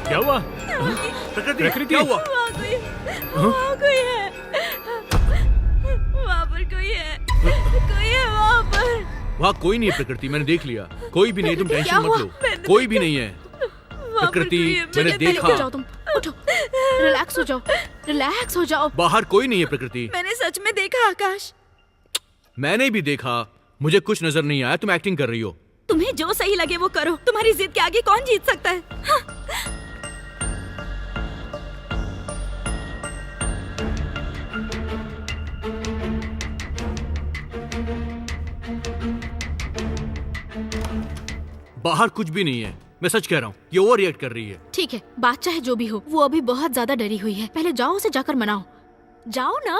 क्या हुआ? प्रकृति क्या हुआ? वहाँ कोई है। वहाँ पर कोई है। कोई है वहाँ पर। वहाँ कोई नहीं है प्रकृति, मैंने देख लिया। कोई भी नहीं, तुम टेंशन क्या मत हुआ? लो। कोई भी नहीं है प्रकृति, मैंने पहले देखा। उठ जाओ तुम, उठो, रिलैक्स हो जाओ, रिलैक्स हो जाओ। बाहर कोई नहीं है प्रकृति। मैंने सच में देखा आकाश। मैंने भी देखा, मुझे कुछ नजर नहीं आया। तुम एक्टिंग कर रही हो। तुम्हें जो सही लगे वो करो। तुम्हारी जिद के आगे कौन जीत सकता है? हाँ। बाहर कुछ भी नहीं है, मैं सच कह रहा हूँ। ये ओवर रिएक्ट कर रही है। ठीक है, बात चाहे जो भी हो, वो अभी बहुत ज्यादा डरी हुई है। पहले जाओ उसे जाकर मनाओ। जाओ ना।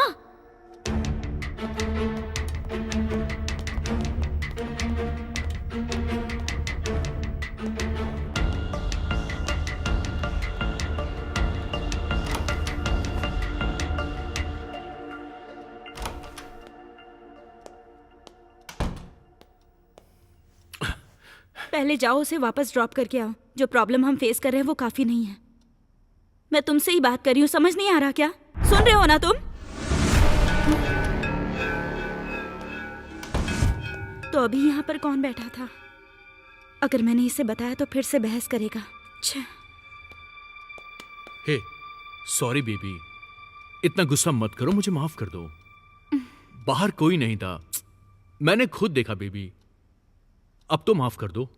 पहले जाओ उसे वापस ड्रॉप करके आओ। जो प्रॉब्लम हम फेस कर रहे हैं वो काफी नहीं है। मैं तुमसे ही बात कर रही हूँ, समझ नहीं आ रहा क्या? सुन रहे हो ना तुम? तो अभी यहाँ पर कौन बैठा था? अगर मैंने इसे बताया तो फिर से बहस करेगा। छे। हे सॉरी बेबी, इतना गुस्सा मत करो, मुझे माफ कर दो। बाहर कोई नहीं था, मैंने खुद देखा बेबी। अब तो माफ कर दो।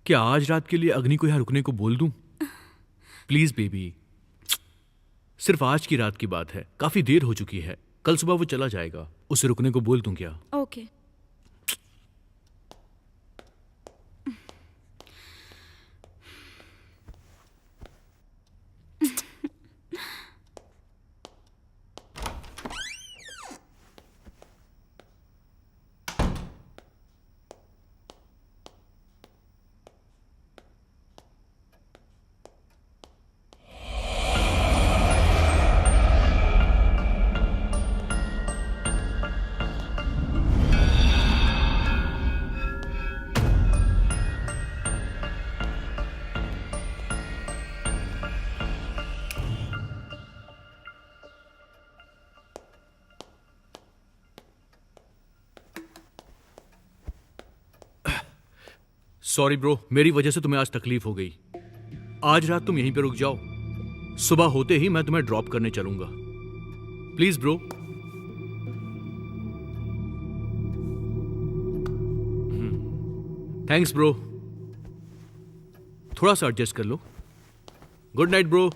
क्या आज रात के लिए अग्नि को यहां रुकने को बोल दूं? प्लीज बेबी, सिर्फ आज की रात की बात है, काफी देर हो चुकी है। कल सुबह वो चला जाएगा, उसे रुकने को बोल दूं क्या? ओके। सॉरी ब्रो, मेरी वजह से तुम्हें आज तकलीफ हो गई। आज रात तुम यहीं पे रुक जाओ, सुबह होते ही मैं तुम्हें ड्रॉप करने चलूंगा। Please bro. थैंक्स ब्रो, थोड़ा सा एडजस्ट कर लो। Good night bro.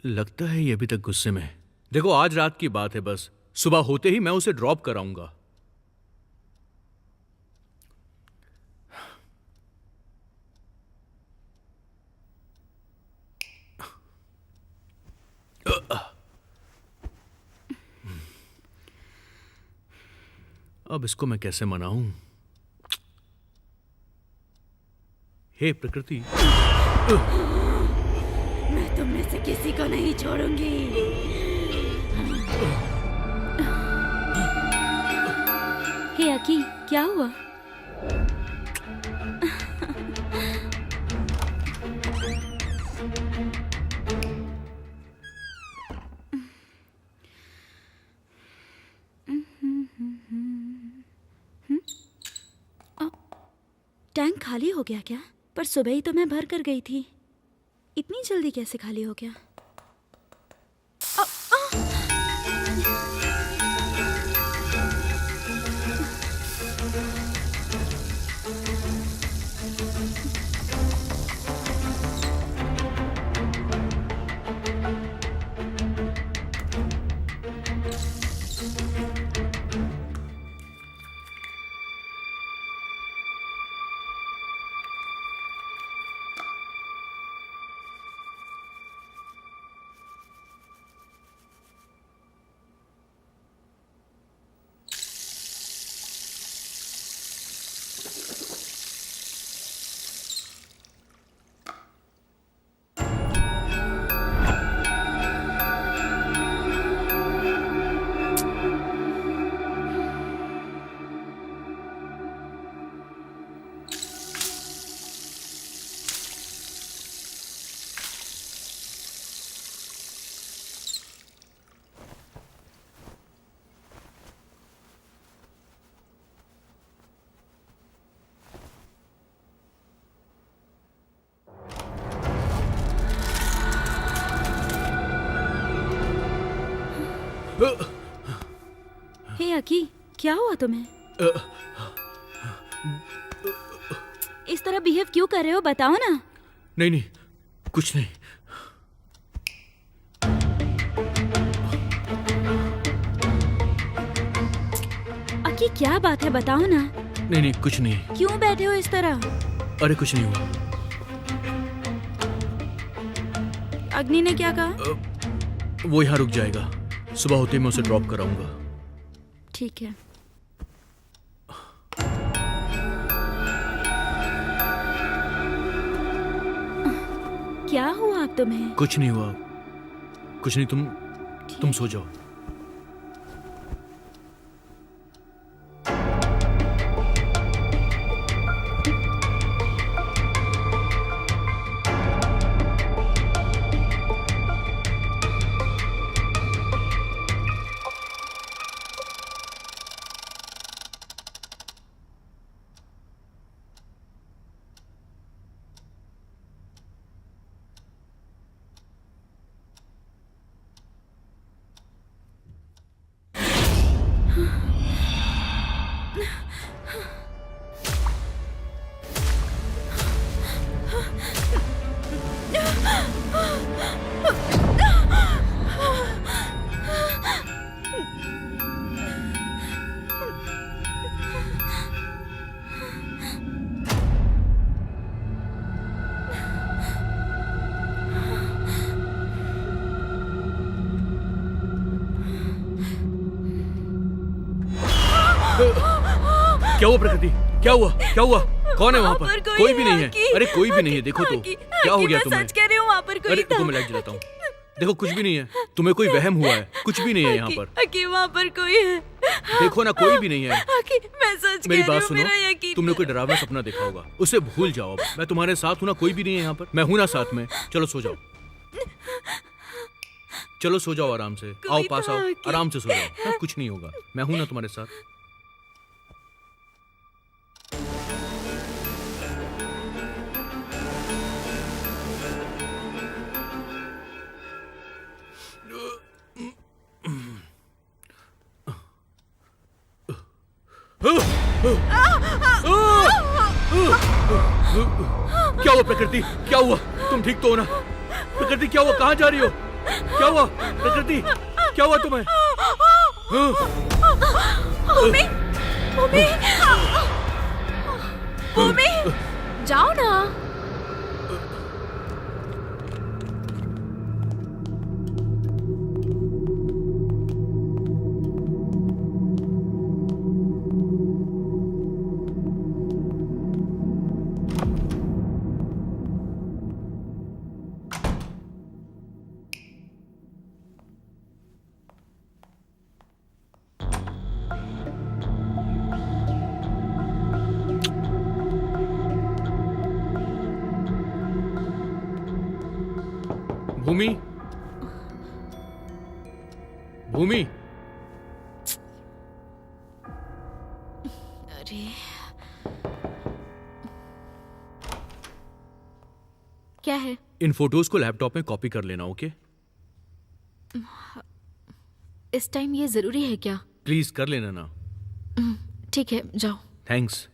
लगता है ये अभी तक गुस्से में है। देखो आज रात की बात है, बस सुबह होते ही मैं उसे ड्रॉप कराऊंगा। अब इसको मैं कैसे मनाऊं? हे प्रकृति, मैं तुम में से किसी को नहीं छोड़ूंगी। हे अकी, क्या हुआ? टैंक खाली हो गया क्या? पर सुबह ही तो मैं भर कर गई थी। इतनी जल्दी कैसे खाली हो गया? हे अकी, क्या हुआ तुम्हें? इस तरह बिहेव क्यों कर रहे हो, बताओ ना। नहीं नहीं, कुछ नहीं। अकी क्या बात है, बताओ ना। नहीं नहीं, कुछ नहीं। क्यों बैठे हो इस तरह? अरे कुछ नहीं हुआ। अग्नि ने क्या कहा? वो यहाँ रुक जाएगा, सुबह होते ही मैं उसे ड्रॉप कराऊंगा। ठीक है। क्या हुआ अब तुम्हें? कुछ नहीं हुआ, कुछ नहीं। तुम सो जाओ। क्या हुआ प्रकृति? क्या हुआ? क्या हुआ? कौन है वहाँ पर? कोई भी नहीं है। अरे कोई भी नहीं है। देखो तो क्या हो गया तुम्हें? सच कह रही हूँ, वहाँ पर कोई अरे था। देखो, मैं लाइट जलाता हूँ। देखो कुछ भी नहीं है। तुम्हें कोई वहम हुआ है? कुछ भी नहीं है यहाँ पर। अकी वहाँ पर कोई है। देखो ना, कोई भी नहीं है। अकी मैं सच मेरी कह बात रही हूँ, सुनो, मेरा यकीन। तुमने कोई डरावना सपना देखा होगा, उसे भूल जाओ। अब मैं तुम्हारे साथ हूँ ना, कोई भी नहीं है यहाँ पर। मैं हूँ ना साथ में। चलो सो जाओ, चलो सो जाओ आराम से। आओ पास आओ, आराम से सो जाओ। हाँ, कुछ नहीं होगा, मैं हूं ना तुम्हारे साथ। क्या हुआ प्रकृति? क्या हुआ? तुम ठीक तो हो ना? प्रकृति क्या हुआ? कहाँ जा रही हो? क्या हुआ प्रकृति? क्या हुआ तुम्हें? हाँ? भूमि, भूमि, भूमि, जाओ ना। भूमि, भूमि, अरे क्या है? इन फोटोज को लैपटॉप में कॉपी कर लेना, ओके? इस टाइम ये जरूरी है क्या? प्लीज कर लेना ना। ठीक है, जाओ। थैंक्स।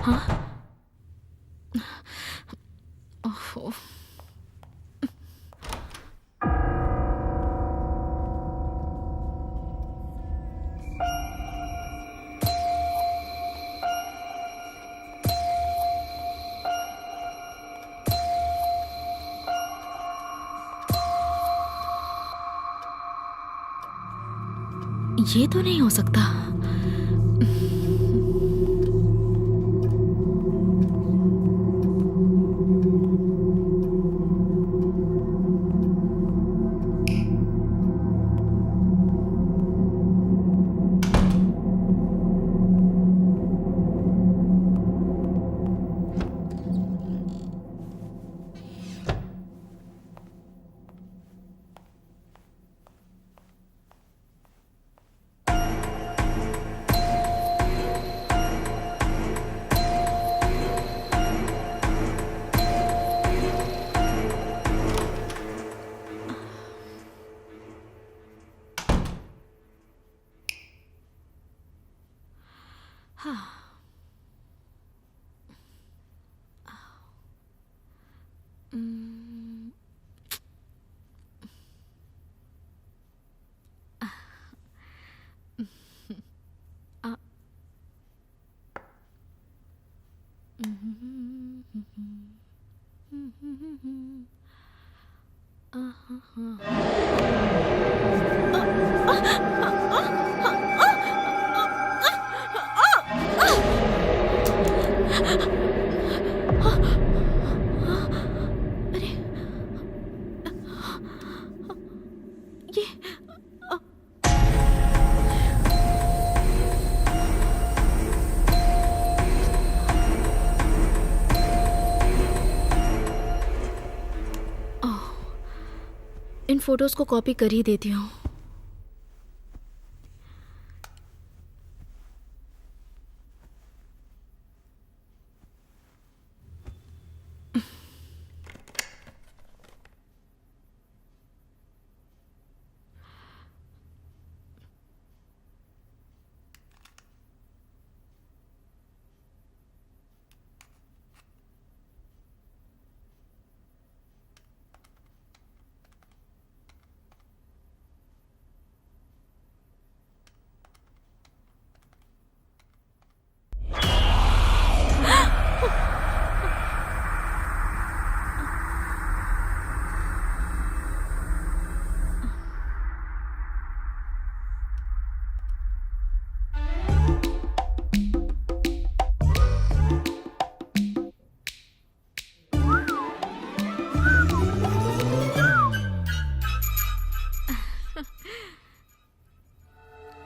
हाँ? ओहो। ये तो नहीं हो सकता। इन फोटोज को कॉपी कर ही देती हूँ।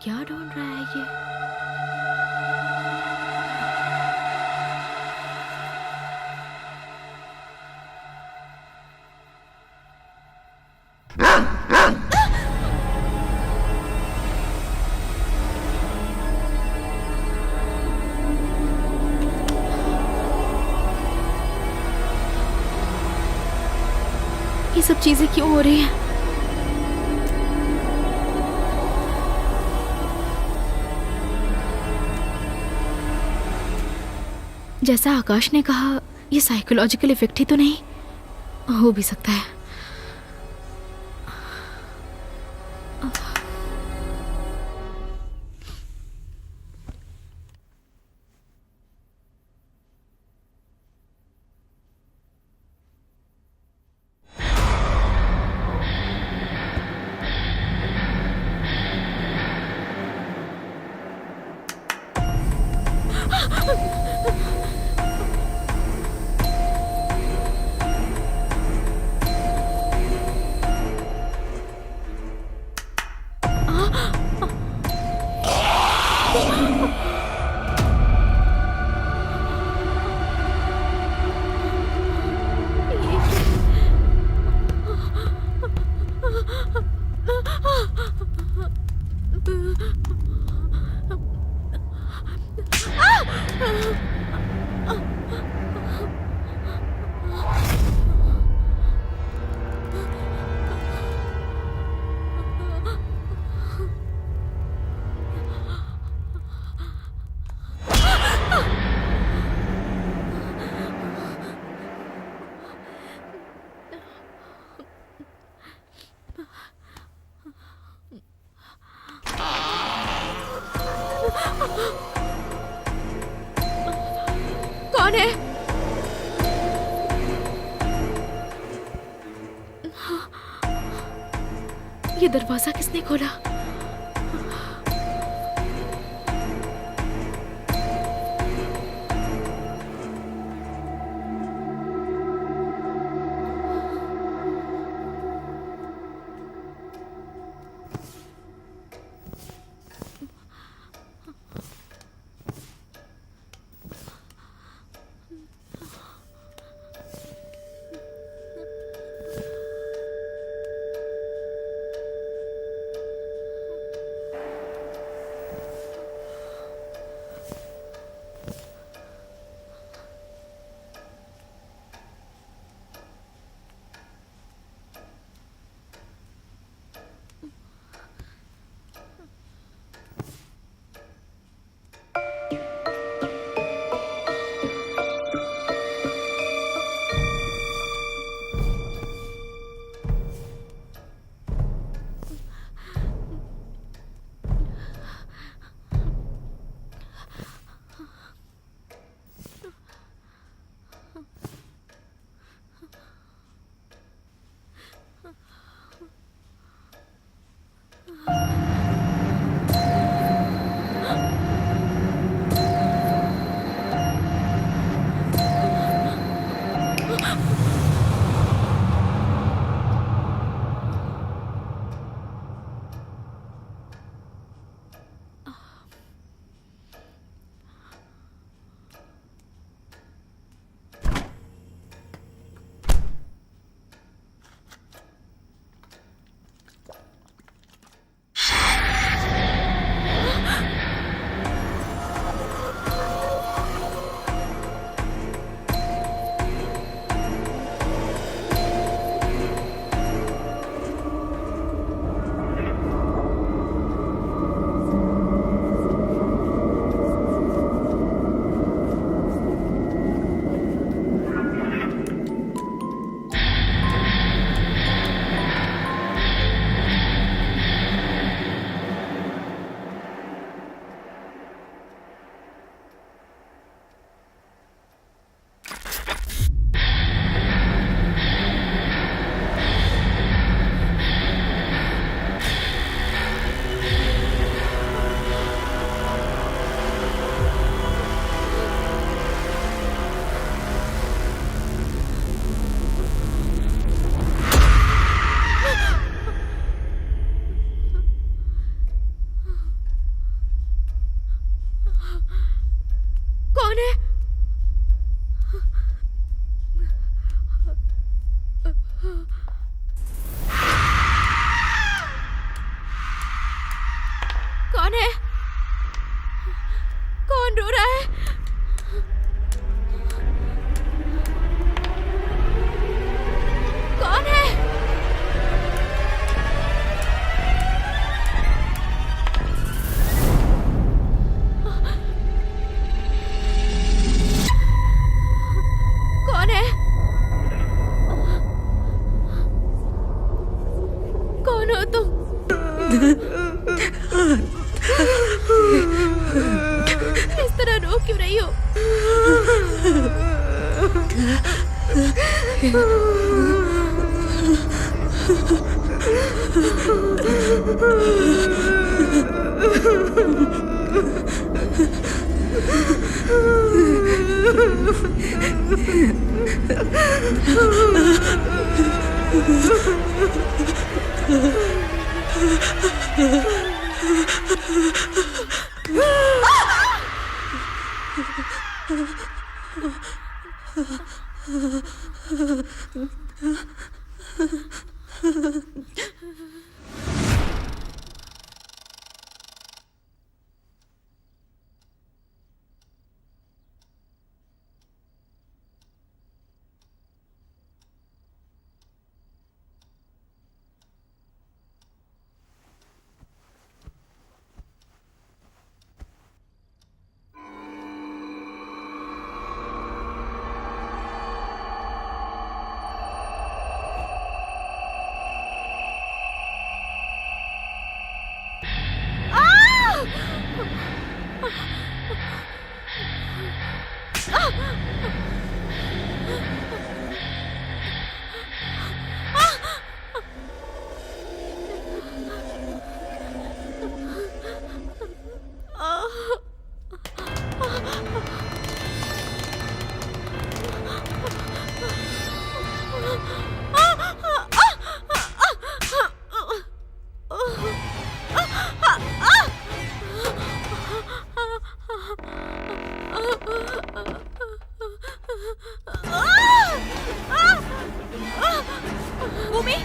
क्या ढूंढ रहा है ये? ये सब चीजें क्यों हो रही हैं? जैसा आकाश ने कहा, ये साइकोलॉजिकल इफेक्ट ही तो नहीं हो भी सकता है। कौन है? ये दरवाजा किसने खोला? इस तरह रो क्यों रही हो?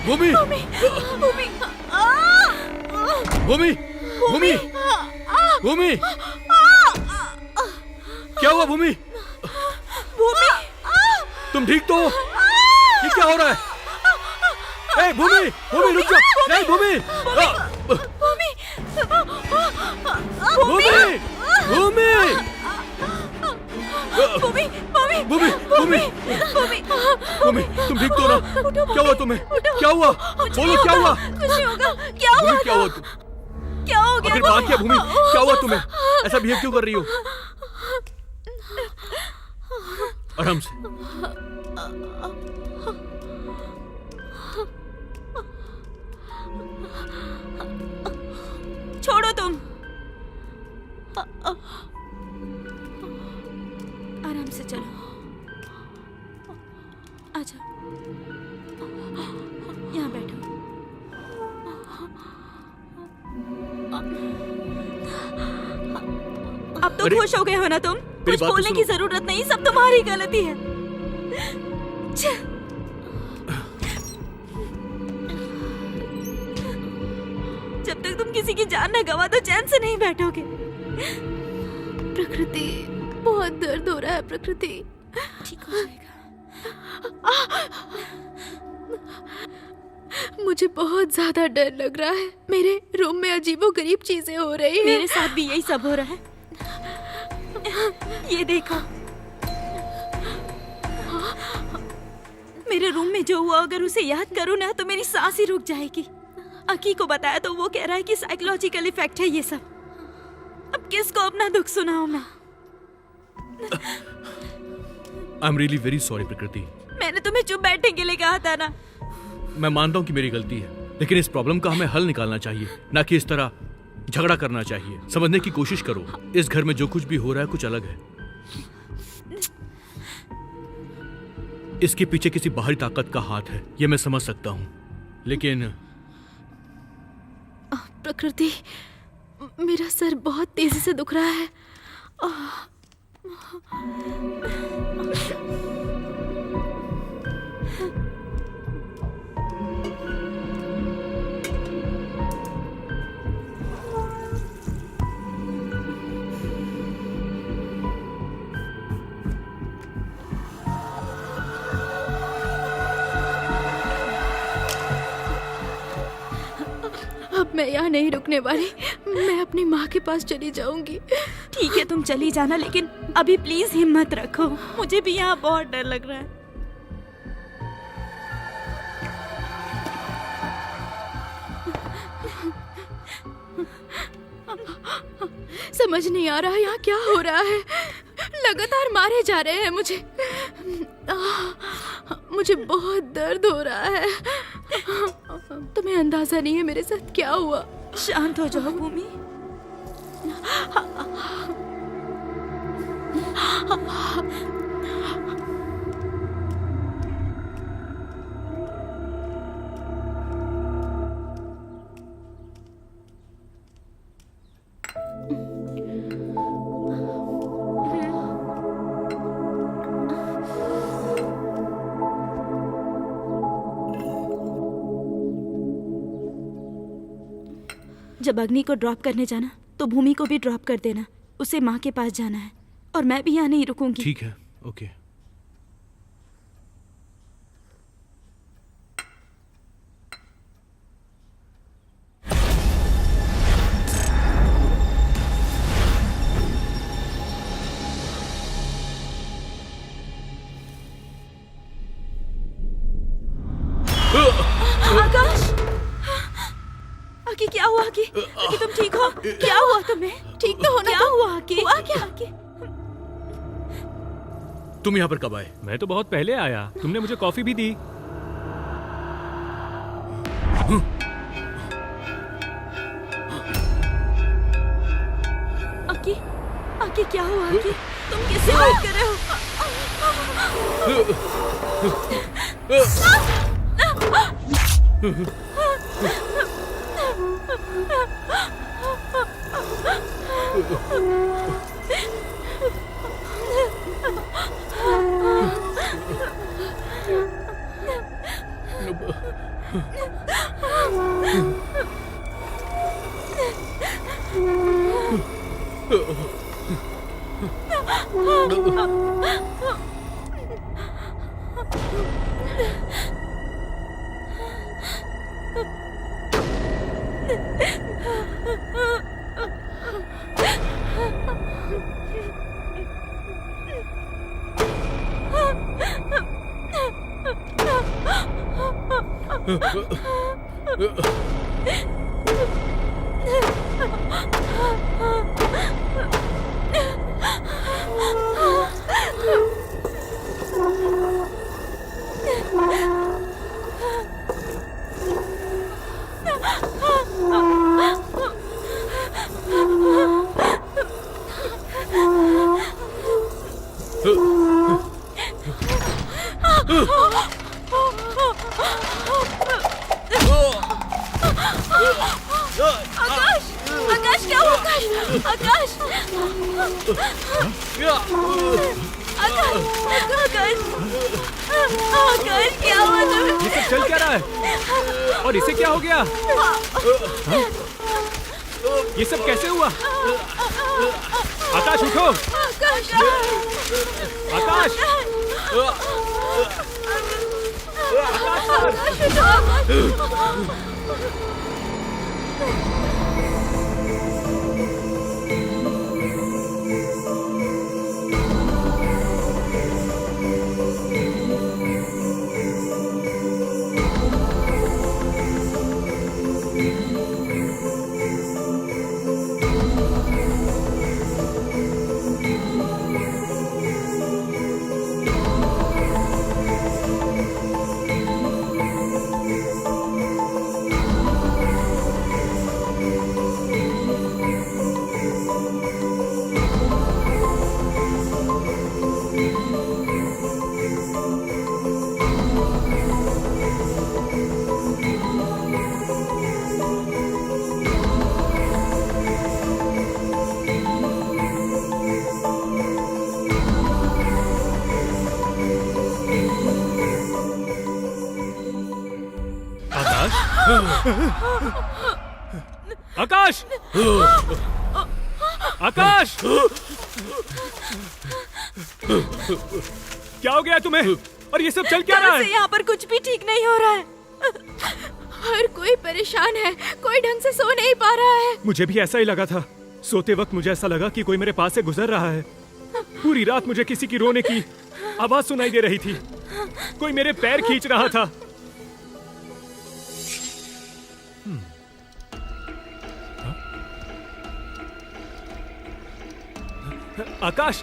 भूमि, भूमि, भूमि, भूमि, क्या हुआ भूमि? भूमि, तुम ठीक तो हो? ये क्या हो रहा है? ए भूमि, भूमि रुक जा! नहीं भूमि, भूमि, भूमि, भूमि, भूमि, भूमि, भूमि, भूमि, भूमि, भूमि, तुम ठीक तो हो ना? क्या हुआ तुम्हें? क्या हुआ? बोलो क्या हुआ? कुछ नहीं होगा। क्या हुआ? भूमि क्या हुआ तुम? क्या हो गया? आखिर बात क्या भूमि? क्या हुआ तुम्हें? ऐसा बिहेव क्यों कर रही हो? आराम से। छोड़ो तुम। आराम से चलो। आजा, यहाँ बैठो। अब तो खुश हो गए हो ना तुम? कुछ बात तो बोलने की जरूरत नहीं, सब तुम्हारी गलती है। जब तक तुम किसी की जान न गवा तो चैन से नहीं बैठोगे। प्रकृति, बहुत दर्द हो रहा है प्रकृति। ठीक हो जाएगा। मुझे बहुत ज्यादा डर लग रहा है। मेरे रूम में अजीबोगरीब चीजें हो रही हैं। मेरे साथ भी यही सब हो रहा है। ये देखो, मेरे रूम में जो हुआ अगर उसे याद करूँ ना तो मेरी सांस ही रुक जाएगी। अकी को बताया तो वो कह रहा है कि साइकोलॉजिकल इफेक्ट है ये सब। अब किसको अपना दुख सुनाऊं मैं? I am really very sorry प्रकृति। मैंने तुम्हें चुप बैठने के लिए कहा था ना। मैं मानता हूँ कि मेरी गलती है, लेकिन इस प्रॉब्लम का हमें हल निकालना चाहिए, ना कि इस तरह झगड़ा करना चाहिए। समझने की कोशिश करो, इस घर में जो कुछ भी हो रहा है कुछ अलग है। इसके पीछे किसी बाहरी ताकत का हाथ है, ये मैं समझ सकता हूँ, लेकिन प्रकृति, मेरा सर बहुत तेजी से दुख रहा है। अब मैं यहाँ नहीं रुकने वाली। मैं अपनी माँ के पास चली जाऊंगी। ठीक है, तुम चली जाना, लेकिन अभी प्लीज हिम्मत रखो। मुझे भी यहाँ बहुत डर लग रहा है। समझ नहीं आ रहा यहाँ क्या हो रहा है। लगातार मारे जा रहे हैं मुझे। मुझे बहुत दर्द हो रहा है। तुम्हें अंदाजा नहीं है मेरे साथ क्या हुआ। शांत हो जाओ भूमि। जब अग्नि को ड्रॉप करने जाना तो भूमि को भी ड्रॉप कर देना। उसे माँ के पास जाना है और मैं भी यहाँ नहीं रुकूंगी। ठीक है, ओके। आकाश, आकी क्या हुआ? आकी, आकी तुम ठीक हो? क्या हुआ तुम्हें? ठीक तो हो ना? क्या हुआ आकी? हुआ क्या आकी? तुम यहाँ पर कब आए? मैं तो बहुत पहले आया, तुमने मुझे कॉफी भी दी। आकी, आकी क्या हुआ आकी? तुम किससे बात कर रहे हो? आकाश, आकाश क्या हुआ? आकाश, आकाश, आकाश, आकाश क्या हुआ तुम्हें? ये सब चल क्या रहा है? और इसे क्या हो गया? ये सब कैसे हुआ? आकाश उठो! आकाश! आकाश! आकाश! क्या हो गया तुम्हें? और ये सब चल क्या रहा है? यहाँ पर कुछ भी ठीक नहीं हो रहा है। हर कोई परेशान है, कोई ढंग से सो नहीं पा रहा है। मुझे भी ऐसा ही लगा था। सोते वक्त मुझे ऐसा लगा कि कोई मेरे पास से गुजर रहा है। पूरी रात मुझे किसी की रोने की आवाज सुनाई दे रही थी। कोई मेरे पैर खींच रहा था। आकाश,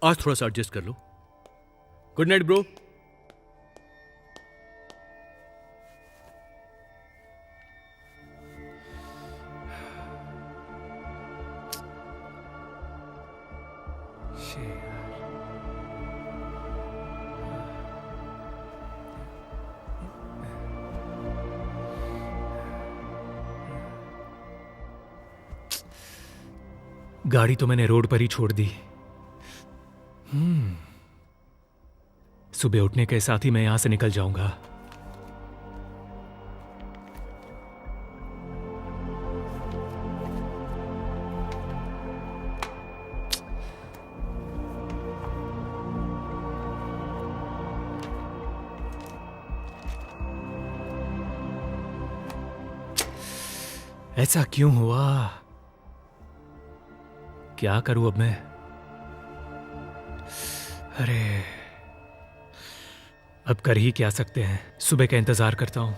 आज थोड़ा सा एडजस्ट कर लो। Good night bro. गाड़ी तो मैंने रोड पर ही छोड़ दी। सुबह उठने के साथ ही मैं यहां से निकल जाऊंगा। ऐसा क्यों हुआ? क्या करूं अब मैं? अरे, अब कर ही क्या सकते हैं। सुबह का इंतजार करता हूं।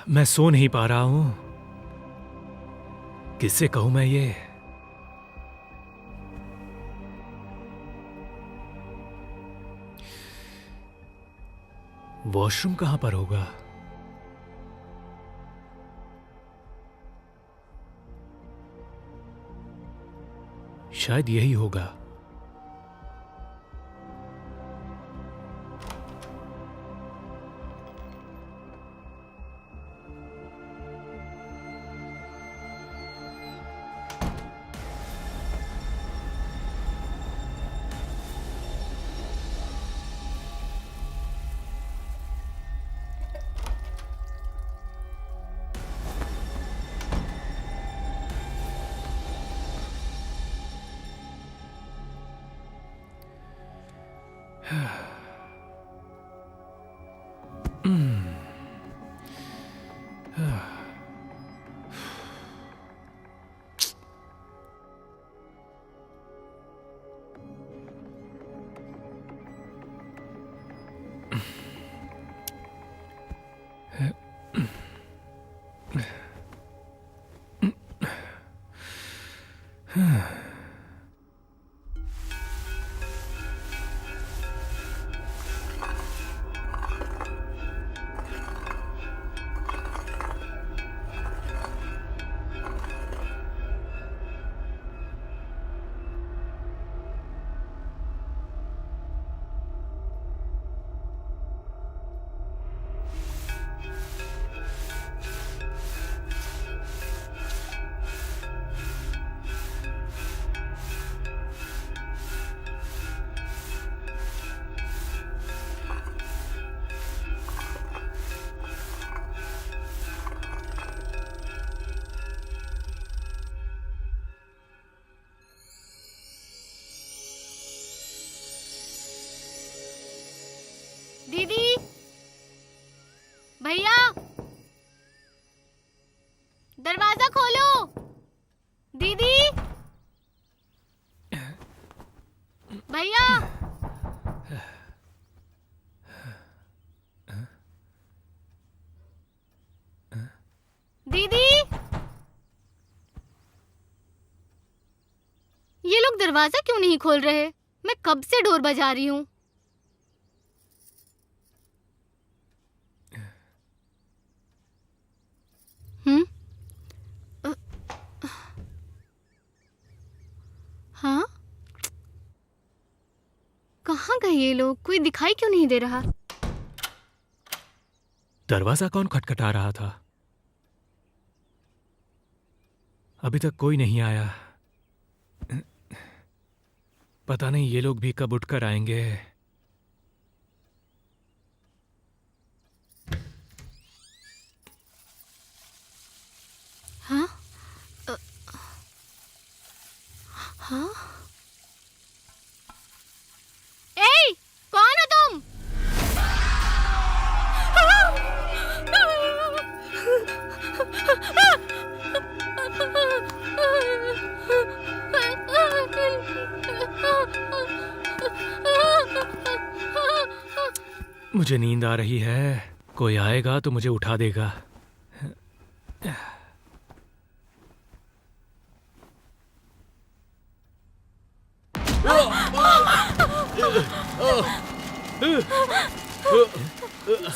मैं सो नहीं पा रहा हूं। किससे कहूं मैं ये? वॉशरूम कहां पर होगा? शायद यही होगा। दीदी, भैया, दरवाजा खोलो। दीदी, भैया, दीदी, ये लोग दरवाजा क्यों नहीं खोल रहे? मैं कब से डोर बजा रही हूँ। हाँ, कहाँ गए ये लोग? कोई दिखाई क्यों नहीं दे रहा? दरवाजा कौन खटखटा रहा था? अभी तक कोई नहीं आया। पता नहीं ये लोग भी कब उठकर आएंगे। हाँ? ए, कौन हो तुम? मुझे नींद आ रही है, कोई आएगा तो मुझे उठा देगा।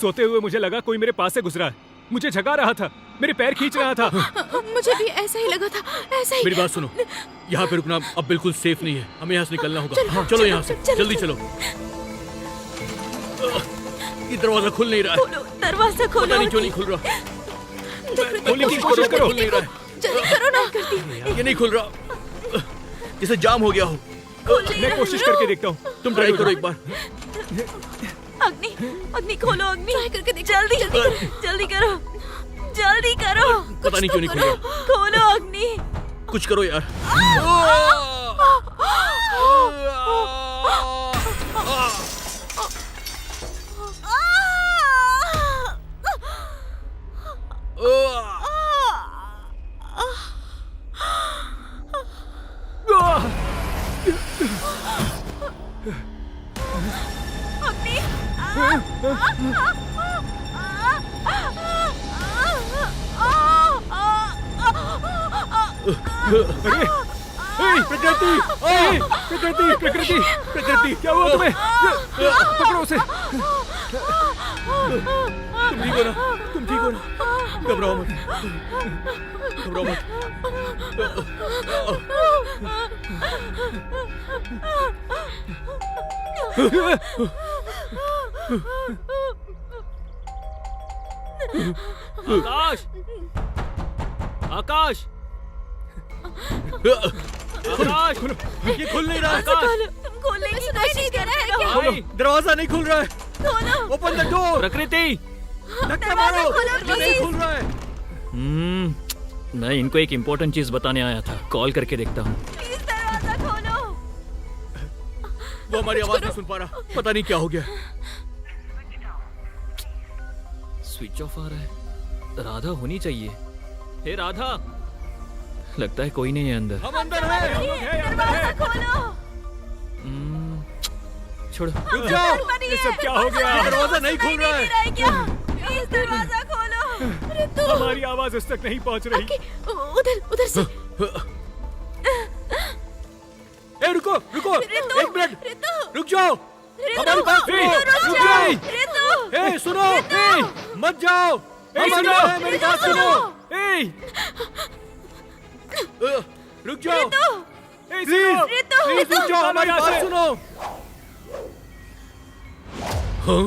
सोते हुए मुझे लगा कोई मेरे पास से गुजरा है, मुझे झगा रहा था, मेरे पैर खींच रहा था। मुझे भी ऐसा ही लगा था, ऐसा ही। मेरी बात सुनो, यहाँ पे रुकना अब बिल्कुल सेफ नहीं है, हमें यहाँ से निकलना होगा। चलो यहाँ से, जल्दी चलो। ये दरवाजा खुल नहीं रहा है। दरवाजा खोलो। पता नहीं क्यों नहीं खुल रहा। खोलने की कोशिश करो। खुल नहीं रहा है। जल्दी करो ना। ये नहीं खुल रहा, जैसे जाम हो गया हो। मैं कोशिश करके देखता हूँ। तुम ट्राई करो एक बार। अग्नि खोलो, अग्नि। ट्राई करके देखो। जल्दी जल्दी करो, जल्दी करो। पता नहीं क्यों नहीं खुल रहा। खोलो अग्नि। कुछ करो यार। प्रकृति, प्रकृति, प्रकृति, प्रकृति, क्या हुआ तुम्हें? पकड़ो उसे। तुम ठीक हो ना? तुम ठीक हो ना? घबराओ मत, घबराओ मत। आकाश, आकाश, आकाश, ये खुल नहीं रहा। आकाश, तुम खोलने की कोशिश कर रहे हो। भाई, दरवाजा नहीं खुल रहा है। Open the door. प्रकृति। धक्का मारो, नहीं खुल रहा है। मैं इनको एक इम्पोर्टेंट चीज बताने आया था, कॉल करके देखता हूँ। प्लीज दरवाजा खोलो। वो हमारी आवाज नहीं सुन पा रहा, पता नहीं क्या हो गया। स्विच ऑफ आ रहा है। राधा होनी चाहिए। हे राधा, लगता है कोई नहीं है अंदर। हम अंदर हैं। दरवाजा खोलो। छोड़ो। रुक जाओ। ये सब क्या हो गया? दरवाजा नहीं खुल रहा है। क्या? प्लीज दरवाजा खोलो। ऋतु, हमारी आवाज उस तक नहीं पहुंच रही। उधर उधर से। ए रुको, रुको, ऋतु, एक मिनट, ऋतु, रुक जाओ। हमारी बात सुनो। रुक जाओ। ऋतु, ए सुनो, मत जाओ। हम सुनो। अंदर हैं, मेरी बात सुनो। ए, रुक जाओ, ए, प्लीज, सुनो। प्लीज रुक जाओ, हमारी यहाँ बात से। सुनो। हाँ?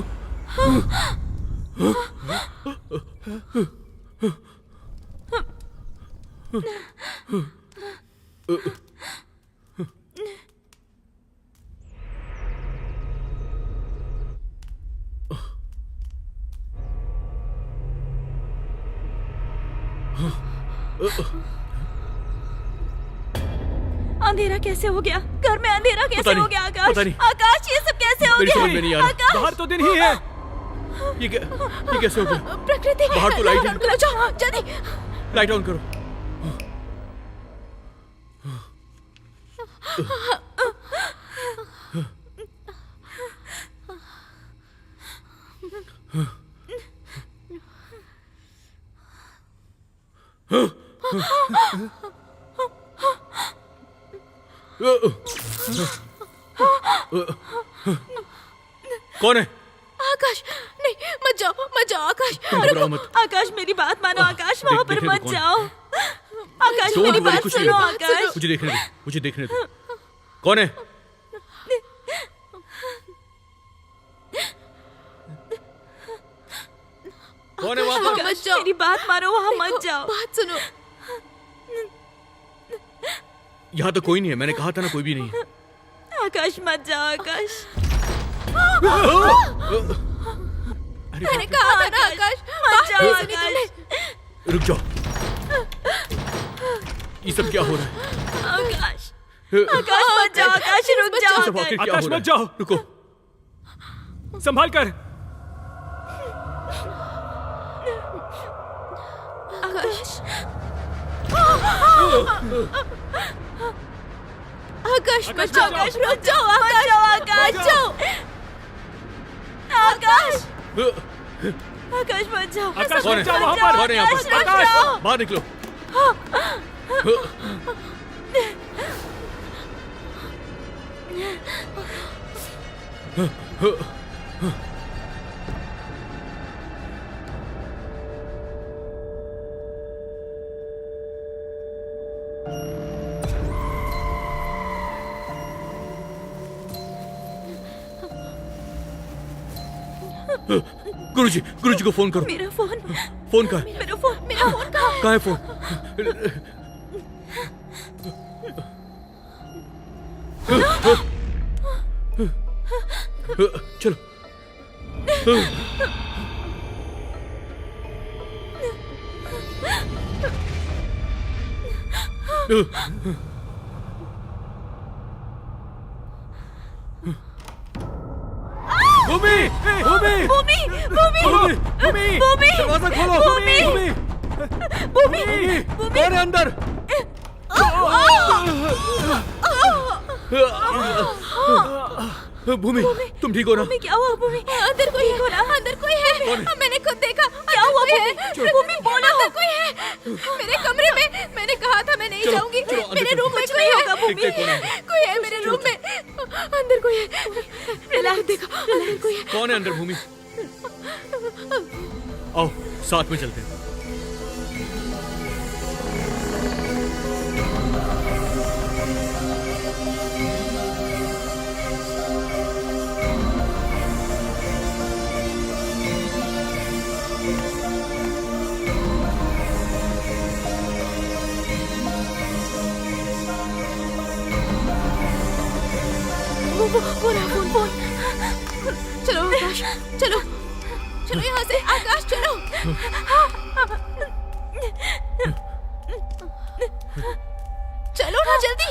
अंधेरा कैसे हो गया? घर में अंधेरा कैसे नहीं, हो गया? आकाश, पता नहीं। आकाश, ये सब कैसे हो मेरी गया? समझ में नहीं आ रहा। आकाश, बाहर तो दिन ही है। ये कैसे हो गया? प्रकृति, बाहर तो लाइट है। लो जाओ जल्दी। लाइट ऑन करो। कौन है? आकाश, नहीं, मत जाओ आकाश। घबराओ मत। आकाश, मेरी बात मानो। आकाश, वहाँ पर देखने मत दो कौन? जाओ। आकाश, Don't मेरी worry, बात कुछ नहीं सुनो। होगा। आकाश, मुझे देखने दो, मुझे देखने दो। कौन है? कौन है वहाँ पर? आकाश, मेरी बात मानो, वहाँ मत जाओ। बात सुनो। यहाँ तो कोई नहीं है, मैंने कहा था ना कोई भी नहीं है। आकाश, मत जाओ। आकाश, मैंने कहा था ना आकाश, मत जाओ। बात सुनी तुमने? आकाश, रुक जाओ। ये सब क्या हो रहा है? आकाश, आकाश मत जाओ, आकाश रुक जाओ। सब आखिर क्या आकाश हो रहा मत है? जाओ। रुको। संभाल कर। आकाश आकाश मत जाओ, आकाश रुक जाओ, आकाश आकाश जाओ, आकाश आकाश मत जाओ, आकाश कौन मत है? जाओ वहाँ पर। कौन है यहाँ पर? आकाश बाहर निकलो। गुरुजी को फोन करो। मेरा फोन, फोन कहाँ है? मेरा फोन कहाँ है फोन? चलो। भूमि! भूमि! भूमि, भूमि, भूमि! भूमि! दरवाजा खोलो! भूमि! भूमि! भूमि, कौन है अंदर? भूमि, तुम ठीक हो ना? भूमि क्या हुआ? भूमि अंदर कोई है, अंदर कोई है, मैंने खुद देखा। क्या हुआ भूमि? भूमि बोलो, अंदर कोई है मेरे कमरे में। मैंने कहा था मैं नहीं जाऊंगी। मेरे रूम में कोई होगा भूमि, कोई है मेरे रूम में, अंदर कोई है। मैंने खुद देखा, अंदर कोई है। कौन है अंदर? भूमि, आओ साथ में चलते हैं। वो रहा फोन। चलो आकाश, चलो चलो यहाँ से, आकाश चलो। चलो ना जल्दी।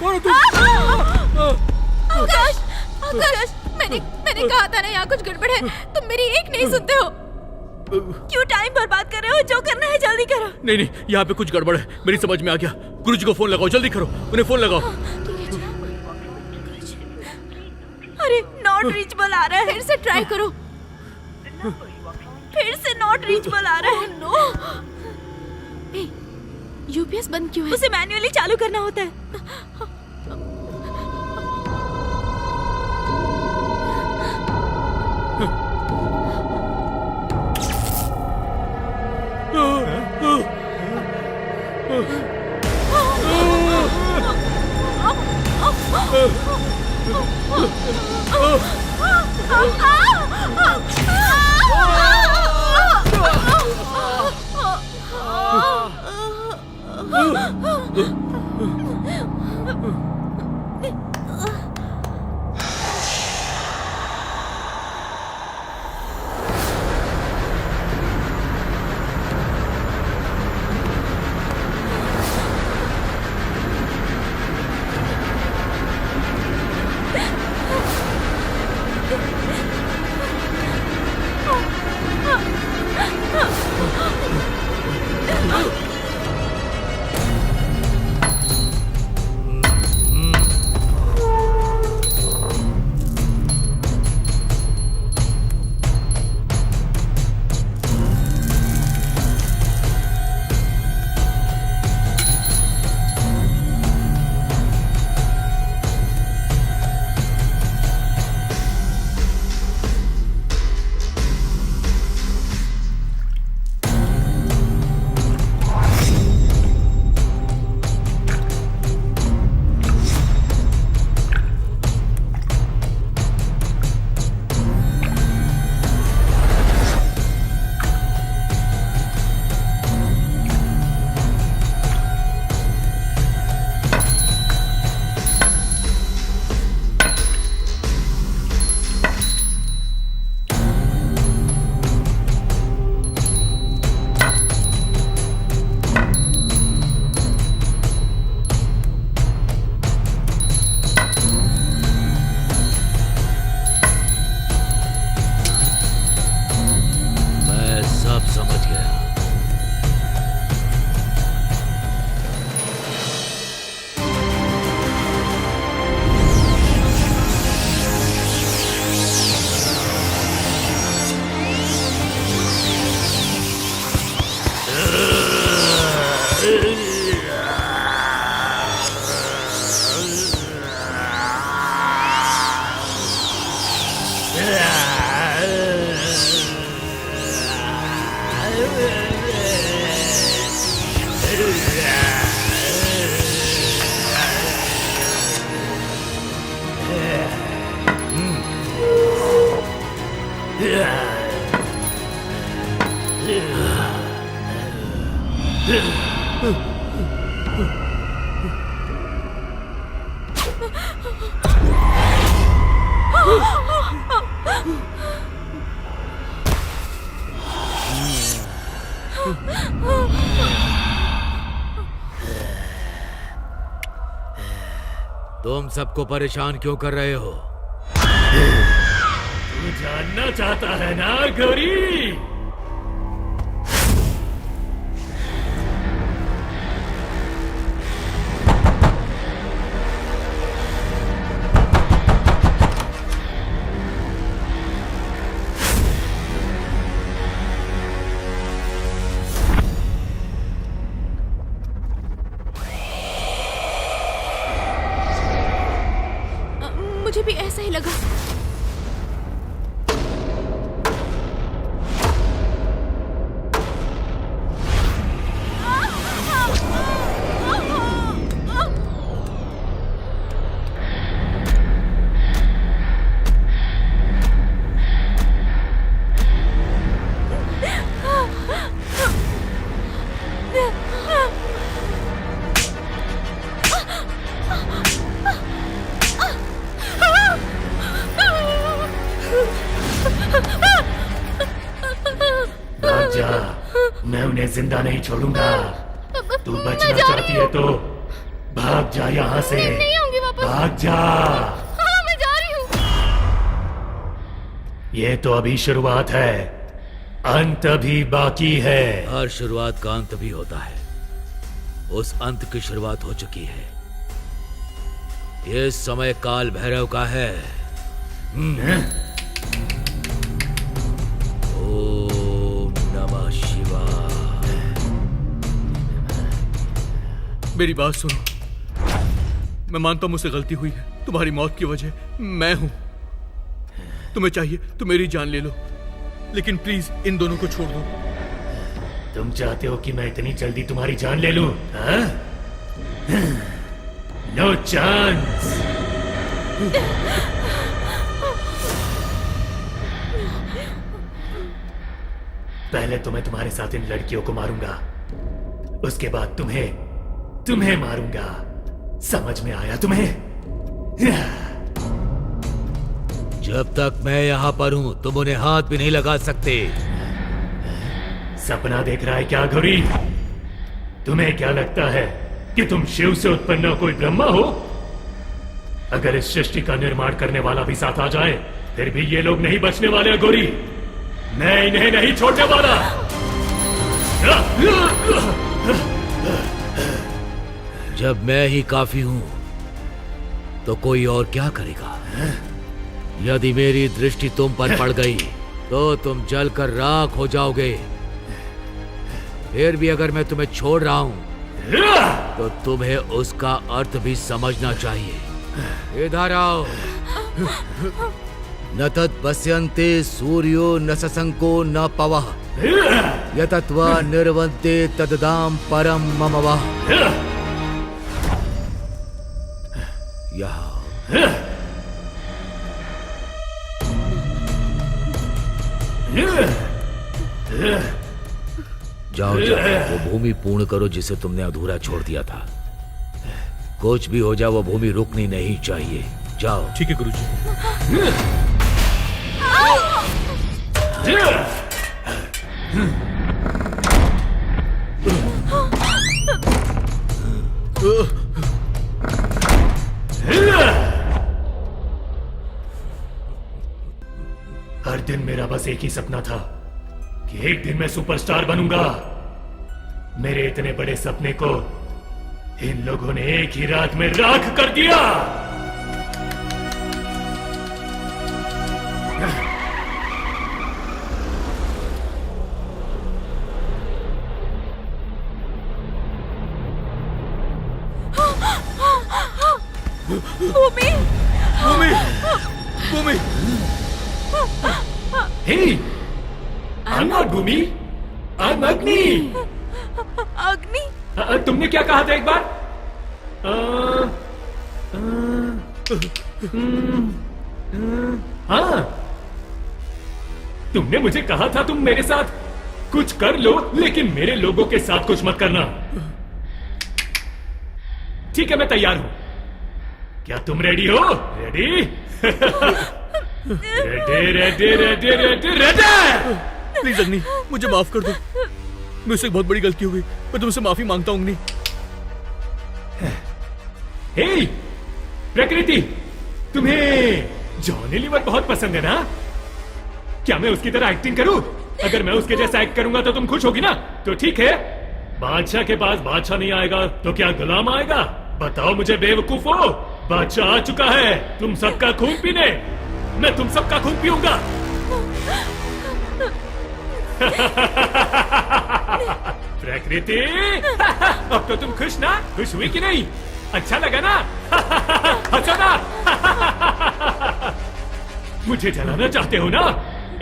कौन हो तुम? आकाश आकाश, मैंने कहा था ना यहाँ कुछ गड़बड़ है। तुम मेरी एक नहीं सुनते हो। क्यों टाइम बर्बाद कर रहे हो? जो करना है जल्दी करो। नहीं, यहाँ पे कुछ गड़बड़ है। मेरी समझ में आ गया। गुरुजी को फोन लगाओ, जल्दी करो, उन्हें फोन लगाओ। अरे नॉट रीचेबल आ रहा है। फिर से ट्राई करो। फिर से नॉट रीचेबल आ रहा है। नो, यूपीएस बंद क्यों है? उसे मैन्युअली चालू करना होता है। तुम सबको परेशान क्यों कर रहे हो? तू जानना चाहता है ना गौरी? मुझे भी ऐसा ही लगा। भाग जा, मैं उन्हें जिंदा नहीं छोड़ूंगा। तू बचना चाहती है तो भाग जा यहाँ से। नहीं आऊंगी वापस। भाग जा। हाँ, मैं जा रही हूँ। ये तो अभी शुरुआत है, अंत अभी बाकी है। हर शुरुआत का अंत भी होता है। उस अंत की शुरुआत हो चुकी है। ये समय काल भैरव का है। ओम नमः शिवाय। मेरी बात सुनो, मैं मानता हूं मुझसे गलती हुई है। तुम्हारी मौत की वजह मैं हूं। तुम्हें चाहिए तो मेरी जान ले लो, लेकिन प्लीज इन दोनों को छोड़ दो। तुम चाहते हो कि मैं इतनी जल्दी तुम्हारी जान ले लूं? No chance. पहले तो मैं तुम्हारे साथ इन लड़कियों को मारूंगा, उसके बाद तुम्हें मारूंगा। समझ में आया तुम्हें? जब तक मैं यहाँ पर हूँ तुम उन्हें हाथ भी नहीं लगा सकते। सपना देख रहा है क्या गौरी? तुम्हें क्या लगता है कि तुम शिव से उत्पन्न कोई ब्रह्मा हो? अगर इस सृष्टि का निर्माण करने वाला भी साथ आ जाए फिर भी ये लोग नहीं बचने वाले हैं गौरी। मैं इन्हें नहीं छोड़ने वाला। जब मैं ही काफी हूं तो कोई और क्या करेगा? यदि मेरी दृष्टि तुम पर पड़ गई तो तुम जलकर राख हो जाओगे। फिर भी अगर मैं तुम्हें छोड़ रहा हूं तो तुम्हें उसका अर्थ भी समझना चाहिए। इधर आओ। न तत् पश्यन्ते सूर्यो न शशंको न पवः यतत्वा निर्वन्ते तददाम परम मम वः। यहाँ जाओ वो भूमि पूर्ण करो जिसे तुमने अधूरा छोड़ दिया था। कुछ भी हो जाए वो भूमि रुकनी नहीं चाहिए। जाओ। ठीक है गुरुजी। हर दिन मेरा बस एक ही सपना था कि एक दिन मैं सुपरस्टार बनूंगा। मेरे इतने बड़े सपने को इन लोगों ने एक ही रात में राख कर दिया। भूमि, भूमि, भूमि। Hey, I'm not Bhumi. अग्नि। अग्नि? तुमने क्या कहा था एक बार? हाँ, तुमने मुझे कहा था तुम मेरे साथ कुछ कर लो, लेकिन मेरे लोगों के साथ कुछ मत करना। ठीक है, मैं तैयार हूं। क्या तुम रेडी हो? Ready? Ready ready ready ready ready. Please अग्नि, मुझे माफ कर दो। मुझसे बहुत बड़ी गलती हो गई। मैं तुमसे माफी मांगता हूँ अग्नि। हे प्रकृति, तुम्हें जॉनी लीवर बहुत पसंद है ना? क्या मैं उसकी तरह एक्टिंग करूं? अगर मैं उसके जैसा एक्ट करूंगा तो तुम खुश होगी ना? तो ठीक है, बादशाह के पास बादशाह नहीं आएगा तो क्या गुलाम आएगा? बताओ मुझे बेवकूफो, बादशाह आ चुका है तुम सबका खून पीने। मैं तुम सबका खून पीऊंगा। प्रकृति, अब तो तुम खुश ना? खुश हुई कि नहीं? अच्छा लगा ना? हंसो ना? मुझे जलाना चाहते हो ना?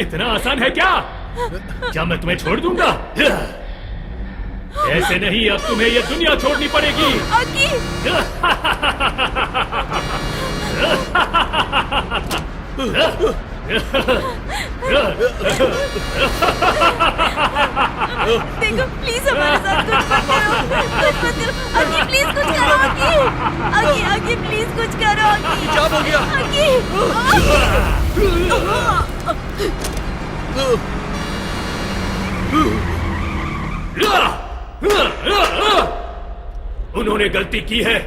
इतना आसान है क्या? क्या मैं तुम्हें छोड़ दूंगा? ऐसे नहीं, अब तुम्हें ये दुनिया छोड़नी पड़ेगी। देखो प्लीज हमारे साथ कुछ मत करो, कुछ मत करो। अग्नि प्लीज कुछ करो। अग्नि प्लीज कुछ करो। क्या हो गया? उन्होंने गलती की है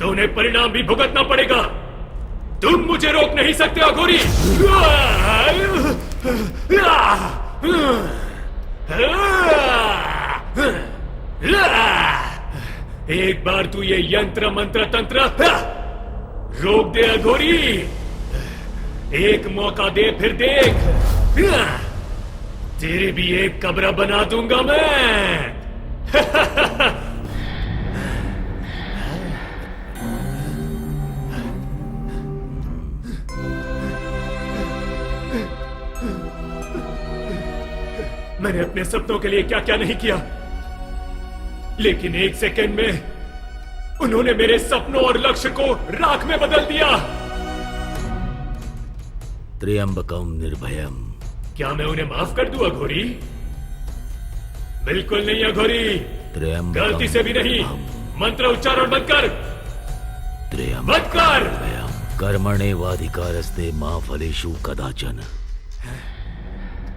तो उन्हें परिणाम भी भुगतना पड़ेगा। तुम मुझे रोक नहीं सकते अघोरी। एक बार तू ये यंत्र मंत्र तंत्र रोक दे अघोरी। एक मौका दे, फिर देख, तेरे भी एक कब्र बना दूंगा मैं। मैंने अपने सपनों के लिए क्या क्या नहीं किया, लेकिन एक सेकंड में उन्होंने मेरे सपनों और लक्ष्य को राख में बदल दिया। त्र्यंबकम निर्भयम। क्या मैं उन्हें माफ कर दूं अघोरी? बिल्कुल नहीं अघोरी, गलती से भी नहीं। मंत्र उच्चारण मत कर, मत कर। कर्मण्येवाधिकारस्ते मा फलेषु कदाचन।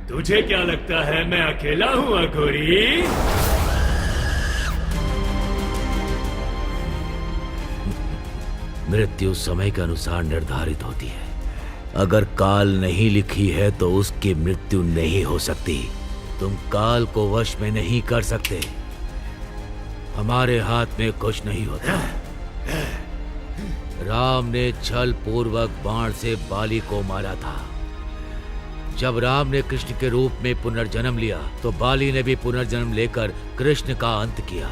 तुझे क्या लगता है मैं अकेला हूं अघोरी? मृत्यु समय के अनुसार निर्धारित होती है। अगर काल नहीं लिखी है तो उसकी मृत्यु नहीं हो सकती। तुम काल को वश में नहीं कर सकते। हमारे हाथ में कुछ नहीं होता। राम ने छल पूर्वक बाण से बाली को मारा था। जब राम ने कृष्ण के रूप में पुनर्जन्म लिया तो बाली ने भी पुनर्जन्म लेकर कृष्ण का अंत किया।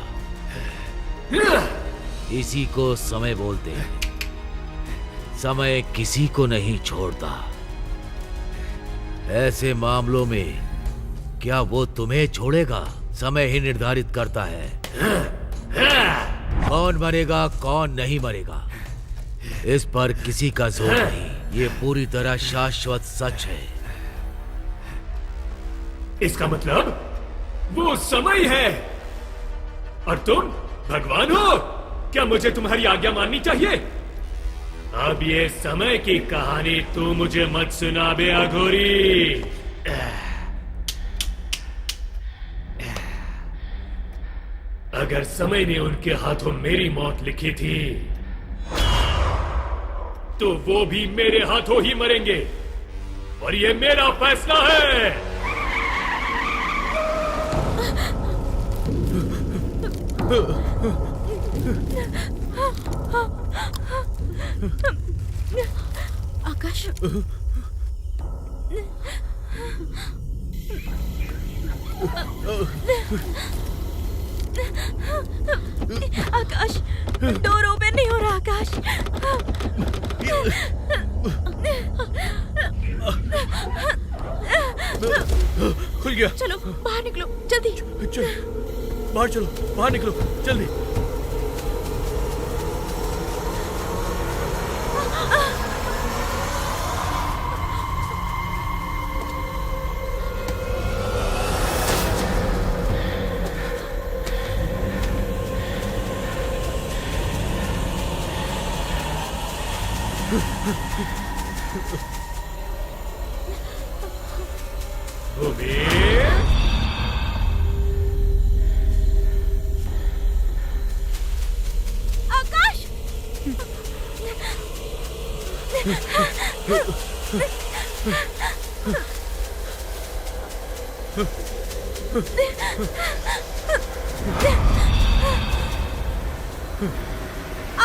इसी को समय बोलते हैं। समय किसी को नहीं छोड़ता। ऐसे मामलों में क्या वो तुम्हें छोड़ेगा? समय ही निर्धारित करता है कौन मरेगा कौन नहीं मरेगा। इस पर किसी का जोर नहीं। ये पूरी तरह शाश्वत सच है। इसका मतलब वो समय है और तुम भगवान हो। क्या मुझे तुम्हारी आज्ञा माननी चाहिए? अब ये समय की कहानी तू मुझे मत सुना बे अघोरी। अगर समय ने उनके हाथों मेरी मौत लिखी थी तो वो भी मेरे हाथों ही मरेंगे और ये मेरा फैसला है। आकाश, आकाश, डोर ओपन नहीं हो रहा। आकाश, खुल गया। चलो बाहर निकलो जल्दी। चल बाहर चलो, बाहर निकलो जल्दी।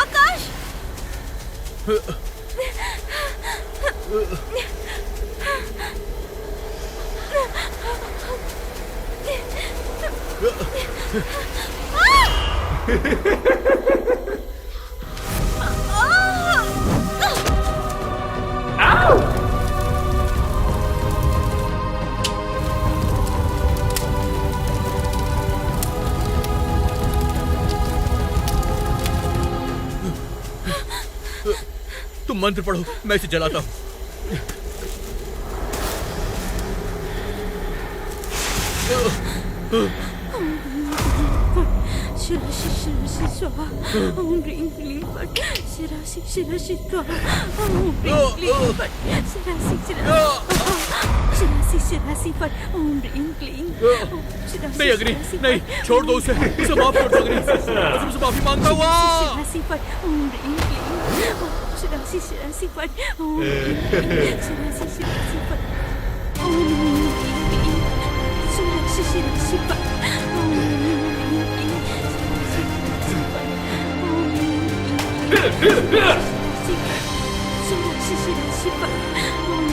आकाश आकाश तुम मंत्र पढ़ो, मैं इसे जलाता हूँ। शिराशि शिराशि स्वाहा ओम ह्रीं क्लीं फट् शिराशि शिराशि स्वाहा ओम ह्रीं क्लीं फट् शिराशि शिराशि शिराशि फट् ओम ह्रीं क्लीं नहीं अग्नि, नहीं, छोड़ दो उसे माफ कर दो अग्नि, मैं तुमसे माफी मांगता हूँ। शिराशि फट् ओम ह्रीं क्लीं शिराशि शिराशि फट् ओम ह्रीं क्लीं शिराशि शिराशि फट् ओम ह्रीं क्लीं शिराशि शिराशि फट् ओम ह्रीं क्लीं शिराशि शिराशि फट् ओम ह्रीं क्लीं शिराशि शिराशि फट् ओम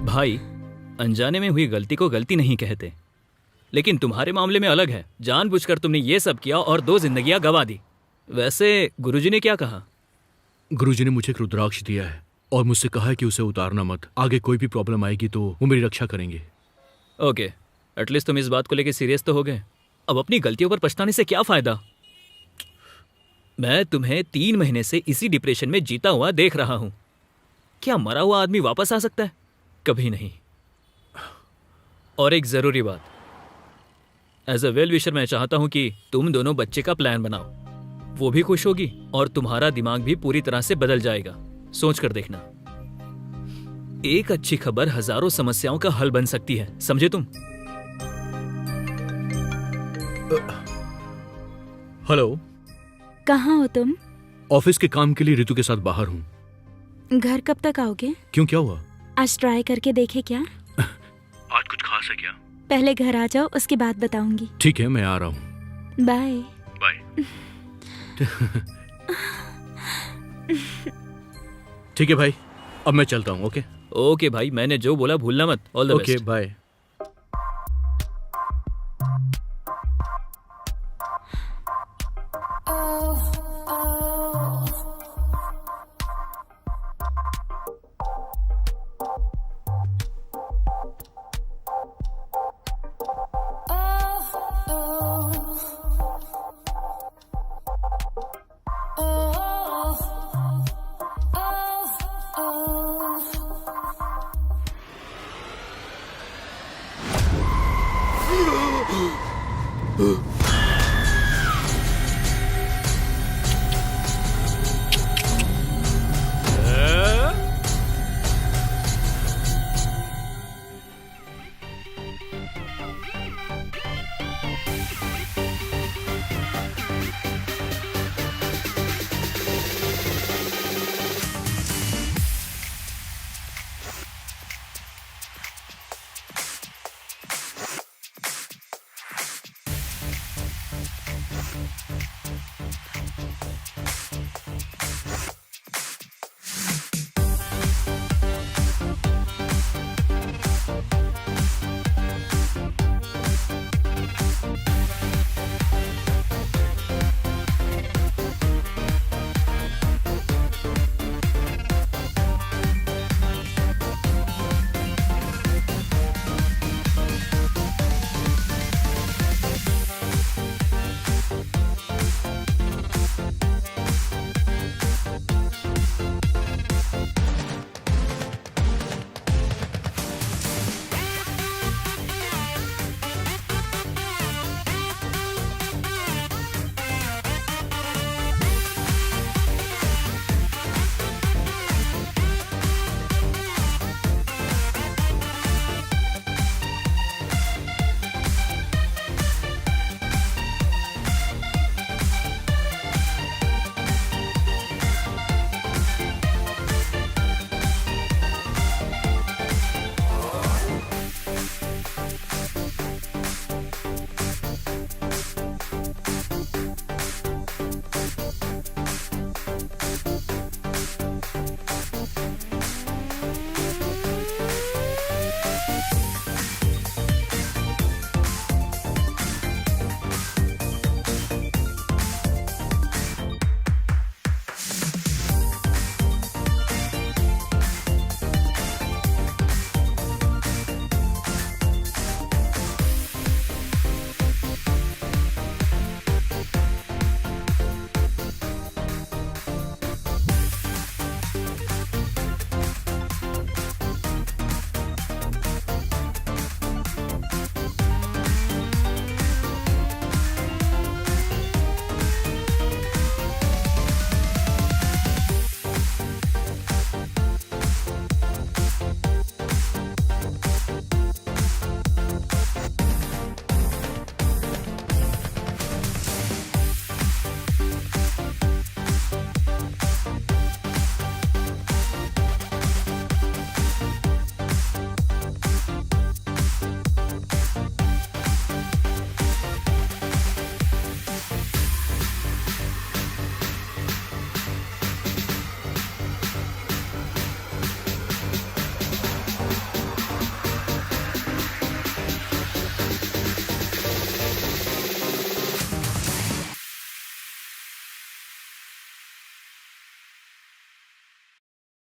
भाई, अनजाने में हुई गलती को गलती नहीं कहते, लेकिन तुम्हारे मामले में अलग है। जानबूझकर तुमने ये सब किया और 2 जिंदगियां गंवा दी। वैसे गुरुजी ने क्या कहा? गुरुजी ने मुझे एक रुद्राक्ष दिया है और मुझसे कहा है कि उसे उतारना मत। आगे कोई भी प्रॉब्लम आएगी तो वो मेरी रक्षा करेंगे। ओके, एटलीस्ट तुम इस बात को लेकर सीरियस तो हो गए। अब अपनी गलतियों पर पछताने से क्या फायदा? मैं तुम्हें 3 महीने से इसी डिप्रेशन में जीता हुआ देख रहा हूं। क्या मरा हुआ आदमी वापस आ सकता है? कभी नहीं। और एक जरूरी बात, एज अ वेल विशर मैं चाहता हूं कि तुम दोनों बच्चे का प्लान बनाओ। वो भी खुश होगी और तुम्हारा दिमाग भी पूरी तरह से बदल जाएगा। सोच कर देखना, एक अच्छी खबर हजारों समस्याओं का हल बन सकती है, समझे तुम? हेलो, कहाँ हो तुम? ऑफिस के काम के लिए ऋतु के साथ बाहर हूँ। घर कब तक आओगे? क्यों, क्या हुआ? आज ट्राई करके देखे क्या? आज कुछ खास है क्या? पहले घर आ जाओ, उसके बाद बताऊंगी। ठीक है, मैं आ रहा हूँ। Bye bye. ठीक है भाई, अब मैं चलता हूँ। ओके ओके भाई, मैंने जो बोला भूलना मत। All the best. Okay bye.